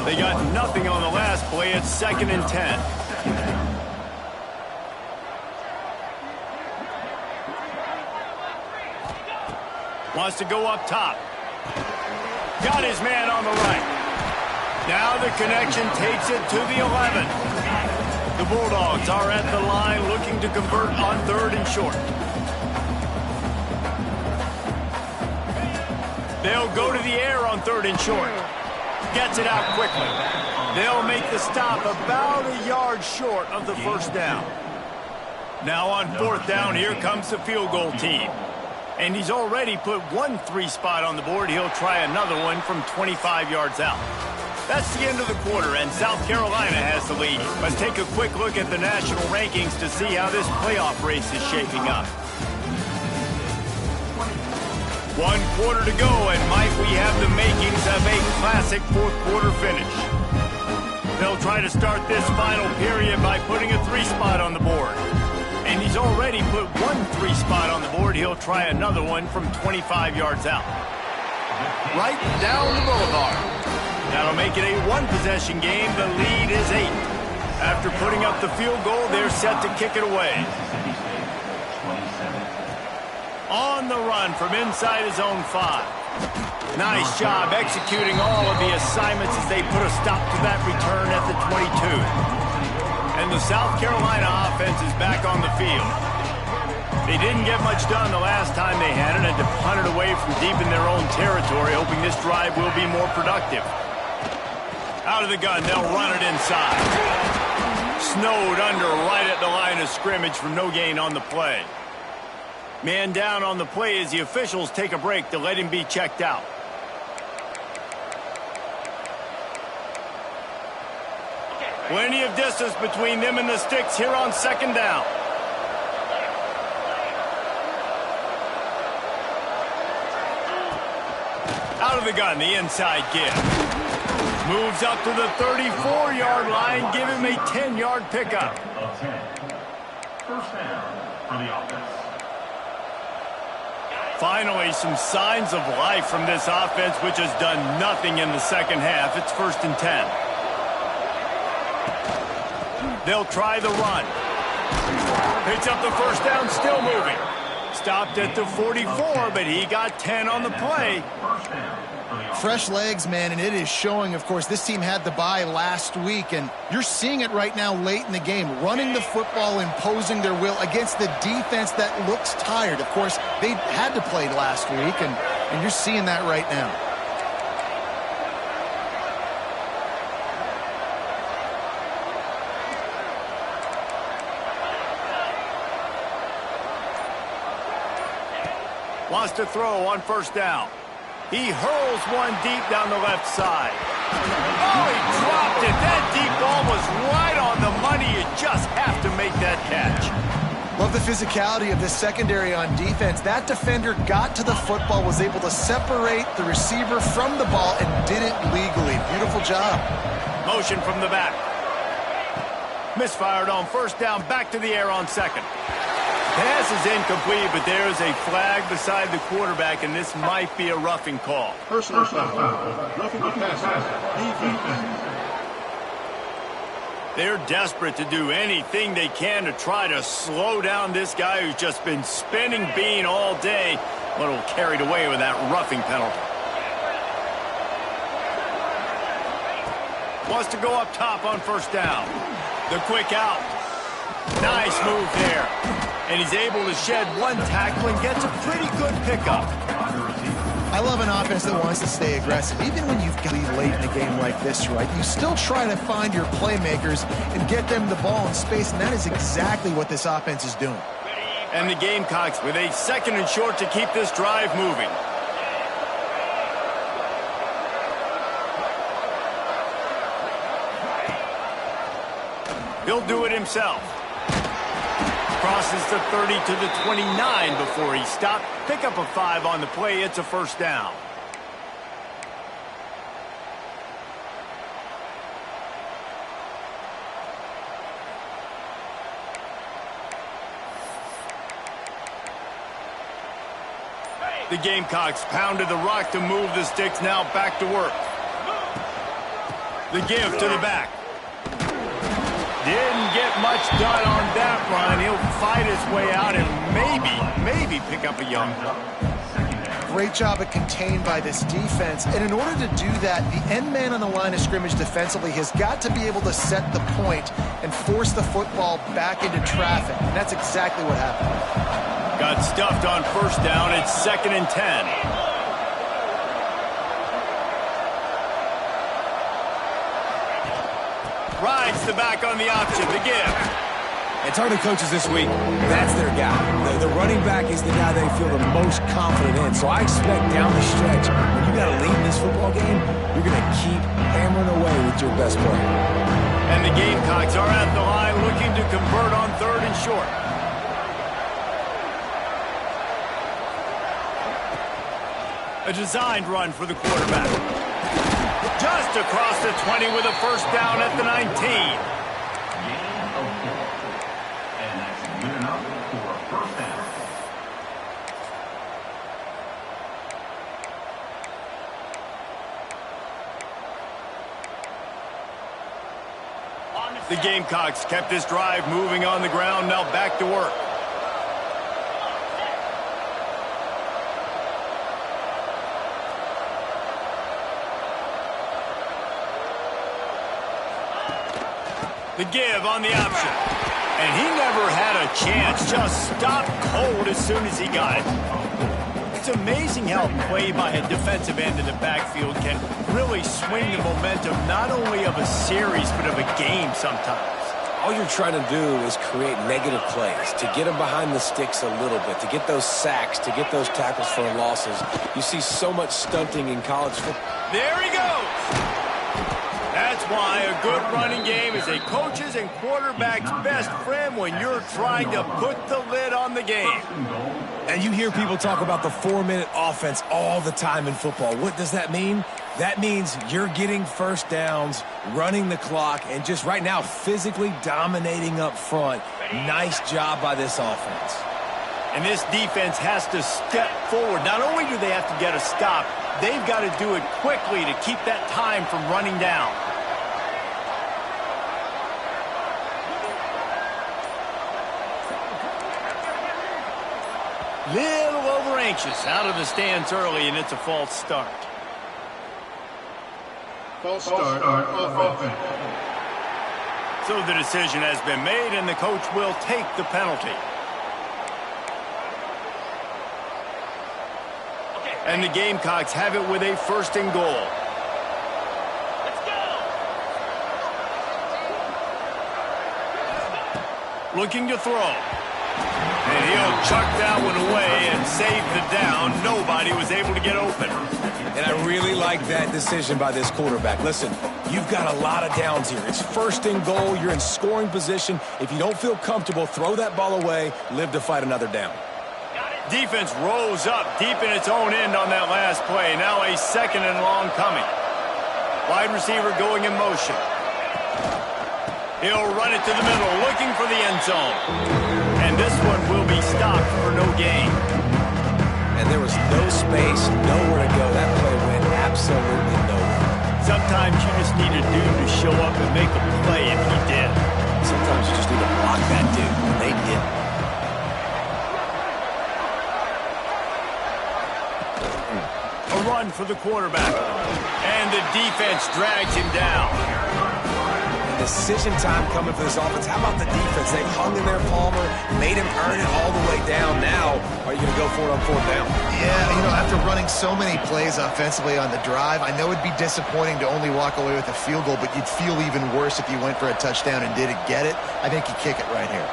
They got nothing on the last play. It's 2nd and 10. Wants to go up top. Got his man on the right. Now the connection takes it to the 11. The Bulldogs are at the line looking to convert on 3rd and short. They'll go to the air on 3rd and short. Gets it out quickly. They'll make the stop about a yard short of the first down. Now on 4th down, here comes the field goal team. And he's already put 1 3-spot on the board. He'll try another one from 25 yards out. That's the end of the quarter, and South Carolina has the lead. Let's take a quick look at the national rankings to see how this playoff race is shaping up. 1 quarter to go, and might we have the makings of a classic 4th quarter finish. They'll try to start this final period by putting a 3-spot on the board. And he's already put 1 3-spot on the board. He'll try another one from 25 yards out. Right down the boulevard. That'll make it a 1-possession game. The lead is 8. After putting up the field goal, they're set to kick it away. On the run from inside his own 5. Nice job executing all of the assignments as they put a stop to that return at the 22. And the South Carolina offense is back on the field. They didn't get much done the last time they had it, and to punt it away from deep in their own territory, hoping this drive will be more productive. Out of the gun, they'll run it inside. Snowed under right at the line of scrimmage for no gain on the play. Man down on the play as the officials take a break to let him be checked out. Plenty of distance between them and the sticks here on 2nd down. Out of the gun, the inside give. Moves up to the 34-yard line, give him a 10-yard pickup. Of 10. First down for the offense. Finally, some signs of life from this offense, which has done nothing in the second half. It's 1st and 10. They'll try the run. Picks up the first down, still moving. Stopped at the 44, but he got 10 on the play. Fresh legs, man, and it is showing, of course. This team had the bye last week, and you're seeing it right now late in the game. Running the football, imposing their will against the defense that looks tired. Of course, they had to play last week, and you're seeing that right now. Wants to throw on first down. He hurls one deep down the left side. Oh, he dropped it. That deep ball was right on the money. You just have to make that catch. Love the physicality of this secondary on defense. That defender got to the football, was able to separate the receiver from the ball, and did it legally. Beautiful job. Motion from the back. Misfired on first down. Back to the air on second. Pass is incomplete, but there is a flag beside the quarterback, and this might be a roughing call. Personal foul. Roughing the passer. They're desperate to do anything they can to try to slow down this guy who's just been spinning bean all day, but will carried away with that roughing penalty. Wants to go up top on first down. The quick out. Nice move there. And he's able to shed one tackle and gets a pretty good pickup. I love an offense that wants to stay aggressive. Even when you've got to be late in a game like this, right, you still try to find your playmakers and get them the ball in space, and that is exactly what this offense is doing. And the Gamecocks with a 2nd and short to keep this drive moving. He'll do it himself. Crosses the 30 to the 29 before he stopped. Pick up a 5 on the play. It's a first down. The Gamecocks pounded the rock to move the sticks. Now back to work. The give to the back. Didn't get much done on that run. He'll fight his way out and maybe pick up a young one. Great job of contained by this defense. And in order to do that, the end man on the line of scrimmage defensively has got to be able to set the point and force the football back into traffic. And that's exactly what happened. Got stuffed on first down. It's 2nd and 10. Rides the back on the option, the give. And talking to coaches this week, that's their guy. The running back is the guy they feel the most confident in. So I expect down the stretch, when you got to lead in this football game, you're going to keep hammering away with your best player. And the Gamecocks are at the line looking to convert on 3rd and short. A designed run for the quarterback. Just across the 20 with a first down at the 19. Gain of 4. And that's good enough for a first down. The Gamecocks kept this drive moving on the ground. Now back to work. The give on the option. And he never had a chance. Just stopped cold as soon as he got it. It's amazing how play by a defensive end in the backfield can really swing the momentum not only of a series but of a game sometimes. All you're trying to do is create negative plays, to get them behind the sticks a little bit, to get those sacks, to get those tackles for losses. You see so much stunting in college football. There he goes. That's why a good running game is a coach's and quarterback's best friend when you're trying to put the lid on the game. And you hear people talk about the 4-minute offense all the time in football. What does that mean? That means you're getting first downs, running the clock, and just right now physically dominating up front. Nice job by this offense. And this defense has to step forward. Not only do they have to get a stop, they've got to do it quickly to keep that time from running down. Little over anxious, out of the stands early, and it's a false start. False start offense. So the decision has been made, and the coach will take the penalty. And the Gamecocks have it with a 1st and goal. Let's go! Looking to throw. And he'll chuck that one away and save the down. Nobody was able to get open. And I really like that decision by this quarterback. Listen, you've got a lot of downs here. It's 1st and goal. You're in scoring position. If you don't feel comfortable, throw that ball away. Live to fight another down. Defense rose up deep in its own end on that last play. Now a 2nd and long coming. Wide receiver going in motion. He'll run it to the middle, looking for the end zone. And this one will be stopped for no gain. And there was no space, nowhere to go. That play went absolutely nowhere. Sometimes you just need a dude to show up and make a play, and he did. Sometimes you just need to block that dude, and they did. A run for the quarterback. And the defense drags him down. Decision time coming for this offense. How about the defense? They've hung in there, Palmer, made him earn it all the way down. Now, are you going to go for it on 4th down? Yeah, after running so many plays offensively on the drive, I know it'd be disappointing to only walk away with a field goal, but you'd feel even worse if you went for a touchdown and didn't get it. I think you kick it right here.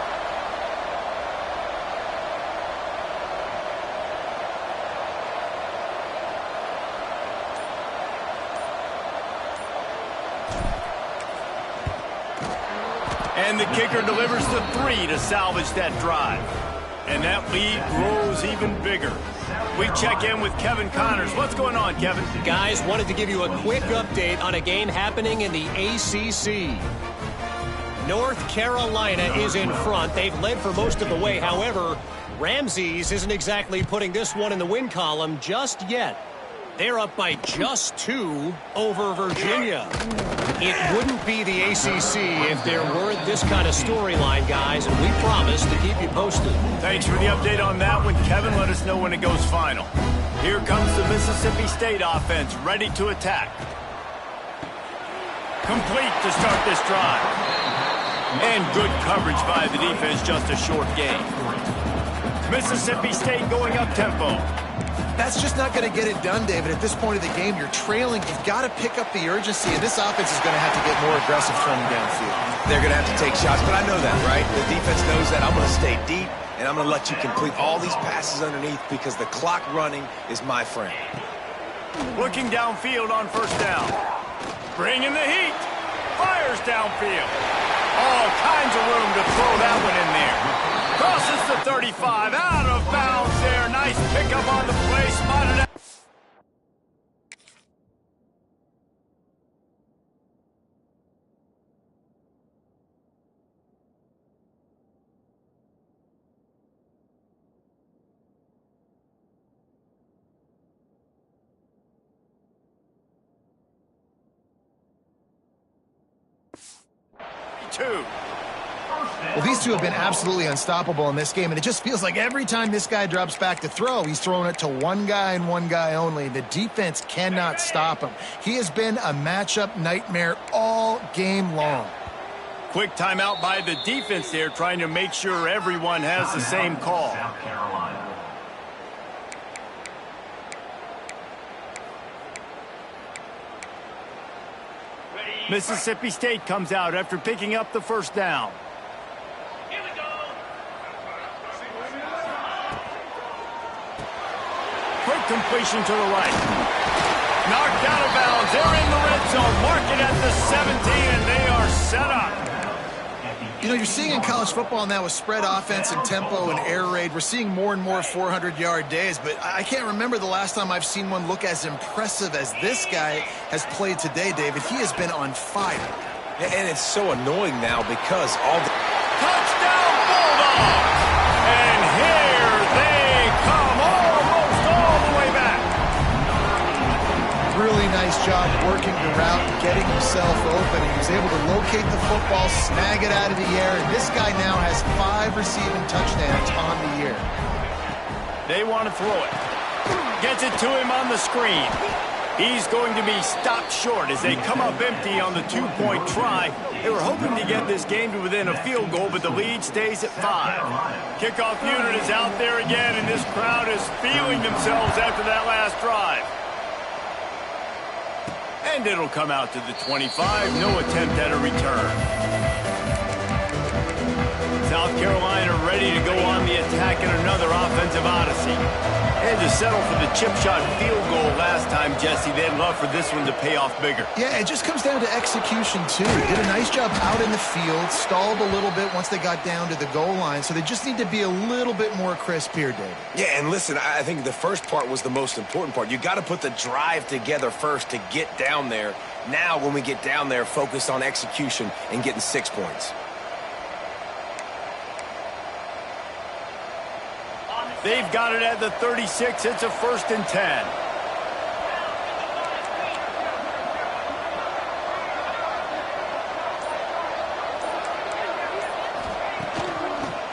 And the kicker delivers the 3 to salvage that drive. And that lead grows even bigger. We check in with Kevin Connors. What's going on, Kevin? Guys, wanted to give you a quick update on a game happening in the ACC. North Carolina is in front. They've led for most of the way. However, Ramses isn't exactly putting this one in the win column just yet. They're up by just 2 over Virginia. It wouldn't be the ACC if there weren't this kind of storyline, guys, and we promise to keep you posted. Thanks for the update on that one, Kevin. Let us know when it goes final. Here comes the Mississippi State offense, ready to attack. Complete to start this drive. And good coverage by the defense, just a short gain. Mississippi State going up-tempo. That's just not going to get it done, David. At this point of the game, you're trailing. You've got to pick up the urgency, and this offense is going to have to get more aggressive turning downfield. They're going to have to take shots, but I know that, right? The defense knows that. I'm going to stay deep, and I'm going to let you complete all these passes underneath because the clock running is my friend. Looking downfield on 1st down. Bringing the heat. Fires downfield. All kinds of room to throw that one in there. Crosses the 35, out of bounds there. Nice pickup on the play, spotted out. Well, these two have been absolutely unstoppable in this game, and it just feels like every time this guy drops back to throw, he's throwing it to one guy and one guy only. The defense cannot stop him. He has been a matchup nightmare all game long. Quick timeout by the defense there, trying to make sure everyone has the same call. South Carolina. Mississippi State comes out after picking up the 1st down. Quick completion to the right. Knocked out of bounds. They're in the red So mark it at the 17, and they are set up. You know, you're seeing in college football now with spread offense and tempo and air raid, we're seeing more and more 400-yard days, but I can't remember the last time I've seen one look as impressive as this guy has played today, David. He has been on fire. And it's so annoying now because all the... Touchdown Bulldogs! And here they come, almost all the way back. Really nice job working the route, getting himself open. He was able to locate the football, snag it out of the air, and this guy now has 5 receiving touchdowns on the year. They want to throw it. Gets it to him on the screen. He's going to be stopped short as they come up empty on the 2-point try. They were hoping to get this game to within a field goal, but the lead stays at 5. Kickoff unit is out there again, and this crowd is feeling themselves after that last drive. And it'll come out to the 25. No attempt at a return. South Carolina ready to go on the attack in another offensive odyssey. And to settle for the chip shot field goal last time, Jesse, they'd love for this one to pay off bigger. Yeah, it just comes down to execution, too. Did a nice job out in the field, stalled a little bit once they got down to the goal line, so they just need to be a little bit more crisp here, David. Yeah, and listen, I think the first part was the most important part. You got to put the drive together first to get down there. Now, when we get down there, focus on execution and getting 6 points. They've got it at the 36. It's a 1st and 10.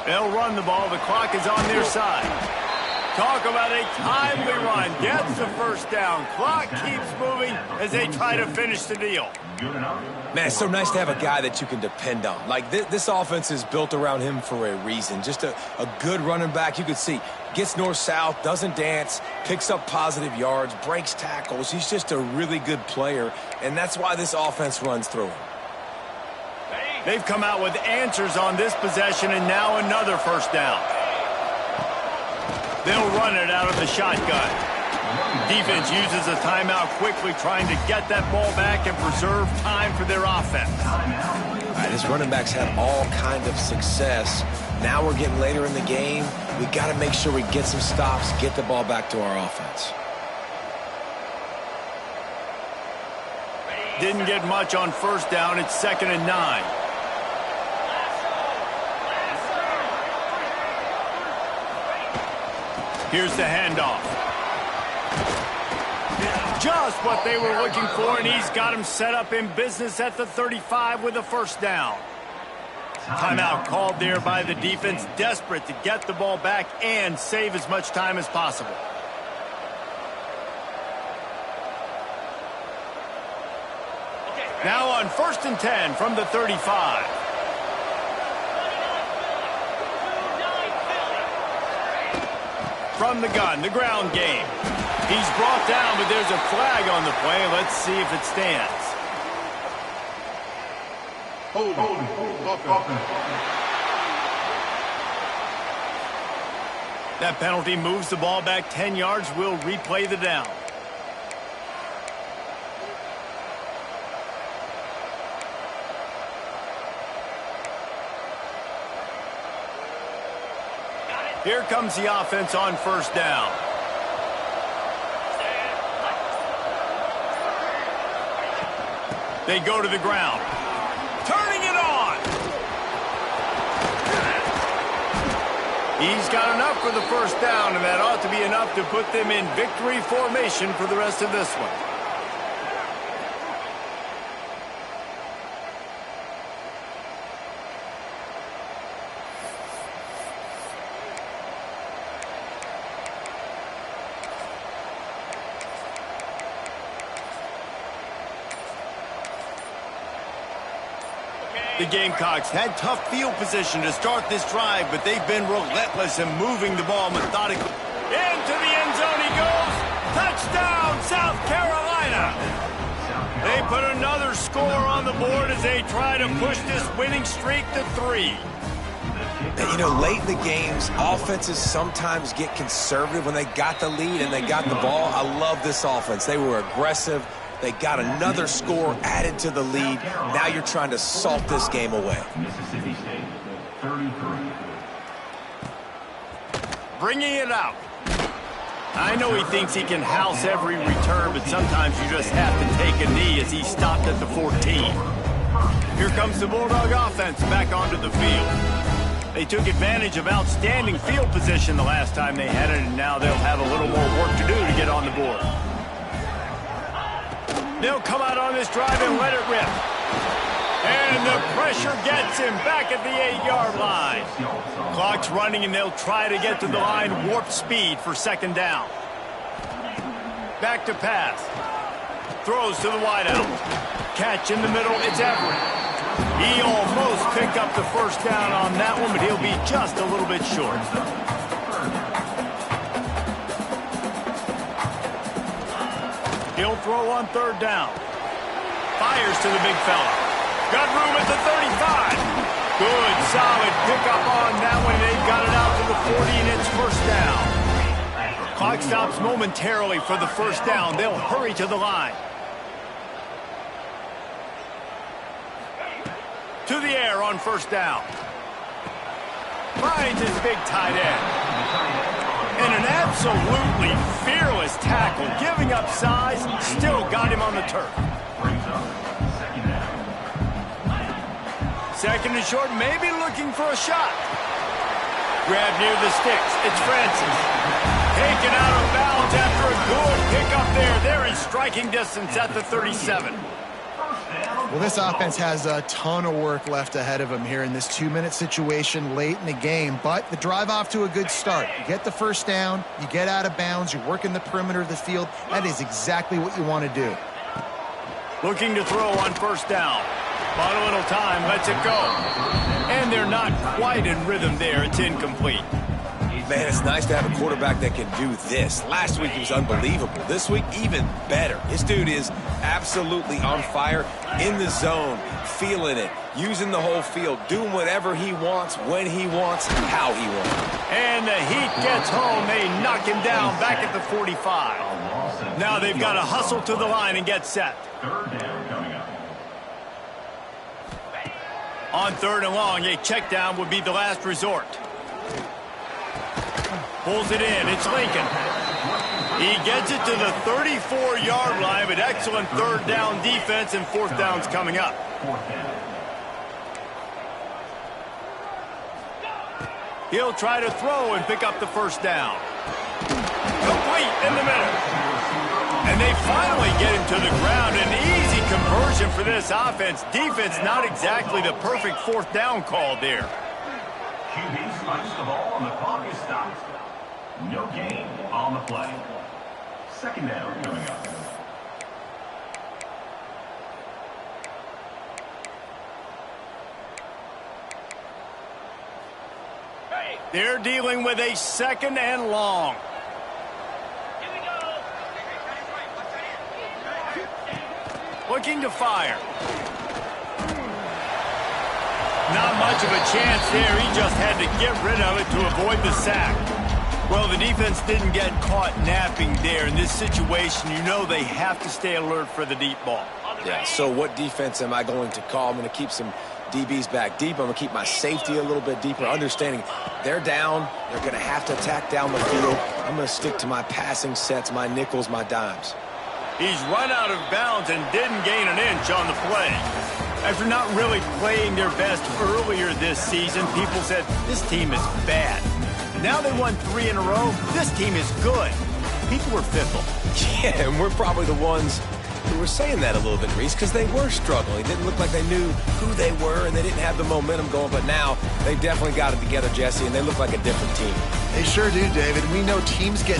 They'll run the ball. The clock is on their side. Talk about a timely run. Gets the 1st down. Clock keeps moving as they try to finish the deal. Man, it's so nice to have a guy that you can depend on. Like, this offense is built around him for a reason. Just a good running back. You could see, gets north-south, doesn't dance, picks up positive yards, breaks tackles. He's just a really good player, and that's why this offense runs through him. They've come out with answers on this possession, and now another 1st down. They'll run it out of the shotgun. Defense uses a timeout quickly, trying to get that ball back and preserve time for their offense. All right, his running backs had all kind of success. Now we're getting later in the game. We got to make sure we get some stops, get the ball back to our offense. Didn't get much on 1st down. It's 2nd and 9. Here's the handoff. Just what they were looking for, and he's got him set up in business at the 35 with a 1st down. Timeout called there by the defense, desperate to get the ball back and save as much time as possible. Now on 1st and 10 from the 35. From the gun, the ground game. He's brought down, but there's a flag on the play. Let's see if it stands. Hold. That penalty moves the ball back 10 yards. We'll replay the down. Here comes the offense on 1st down. They go to the ground. Turning it on. He's got enough for the 1st down, and that ought to be enough to put them in victory formation for the rest of this one. The Gamecocks had tough field position to start this drive, but they've been relentless in moving the ball methodically. Into the end zone he goes. Touchdown, South Carolina. They put another score on the board as they try to push this winning streak to 3. And, you know, late in the games, offenses sometimes get conservative when they got the lead and they got the ball. I love this offense. They were aggressive. They got another score added to the lead. Now you're trying to salt this game away. Mississippi State, 33. Bringing it out. I know he thinks he can house every return, but sometimes you just have to take a knee as he stopped at the 14. Here comes the Bulldog offense back onto the field. They took advantage of outstanding field position the last time they had it, and now they'll have a little more work to do to get on the board. They'll come out on this drive and let it rip. And the pressure gets him back at the 8-yard line. Clock's running, and they'll try to get to the line warp speed for second down. Back to pass. Throws to the wideout. Catch in the middle, it's Everett. He almost picked up the first down on that one, but he'll be just a little bit short. He'll throw on third down. Fires to the big fella. Got room at the 35. Good, solid pickup on that one. They've got it out to the 40, and it's first down. Clock stops momentarily for the first down. They'll hurry to the line. To the air on first down. Finds his big tight end. And an absolutely fearless tackle. Giving up size, still got him on the turf. Second and short, maybe looking for a shot. Grab near the sticks. It's Francis. Taken out of bounds after a good pickup there. They're in striking distance at the 37. Well, this offense has a ton of work left ahead of them here in this 2-minute situation late in the game, but the drive off to a good start. You get the first down, you get out of bounds, you're working the perimeter of the field. That is exactly what you want to do. Looking to throw on first down. Bought a little time, lets it go. And they're not quite in rhythm there. It's incomplete. Man, it's nice to have a quarterback that can do this. Last week he was unbelievable. This week, even better. This dude is absolutely on fire, in the zone, feeling it, using the whole field, doing whatever he wants, when he wants, how he wants. And the heat gets home. They knock him down back at the 45. Now they've got to hustle to the line and get set. Third down coming up. On third and long, a check down would be the last resort. Pulls it in. It's Lincoln. He gets it to the 34-yard line, but excellent third down defense, and fourth down's coming up. He'll try to throw and pick up the first down. Complete in the middle. And they finally get him to the ground. An easy conversion for this offense. Defense not exactly the perfect fourth down call there. QB spikes the ball and the clock is stopped. No gain on the play. Second down coming up. They're dealing with a second and long. Looking to fire. Not much of a chance there. He just had to get rid of it to avoid the sack. Well, the defense didn't get caught napping there. In this situation, you know they have to stay alert for the deep ball. Yeah, so what defense am I going to call? I'm going to keep some DBs back deep. I'm going to keep my safety a little bit deeper, understanding they're down. They're going to have to attack down the field. I'm going to stick to my passing sets, my nickels, my dimes. He's run out of bounds and didn't gain an inch on the play. After not really playing their best earlier this season, people said, this team is bad. Now they won 3 in a row. This team is good. People were fickle. Yeah, and we're probably the ones who were saying that a little bit, Reese, because they were struggling. It didn't look like they knew who they were, and they didn't have the momentum going. But now they've definitely got it together, Jesse, and they look like a different team. They sure do, David. We know teams get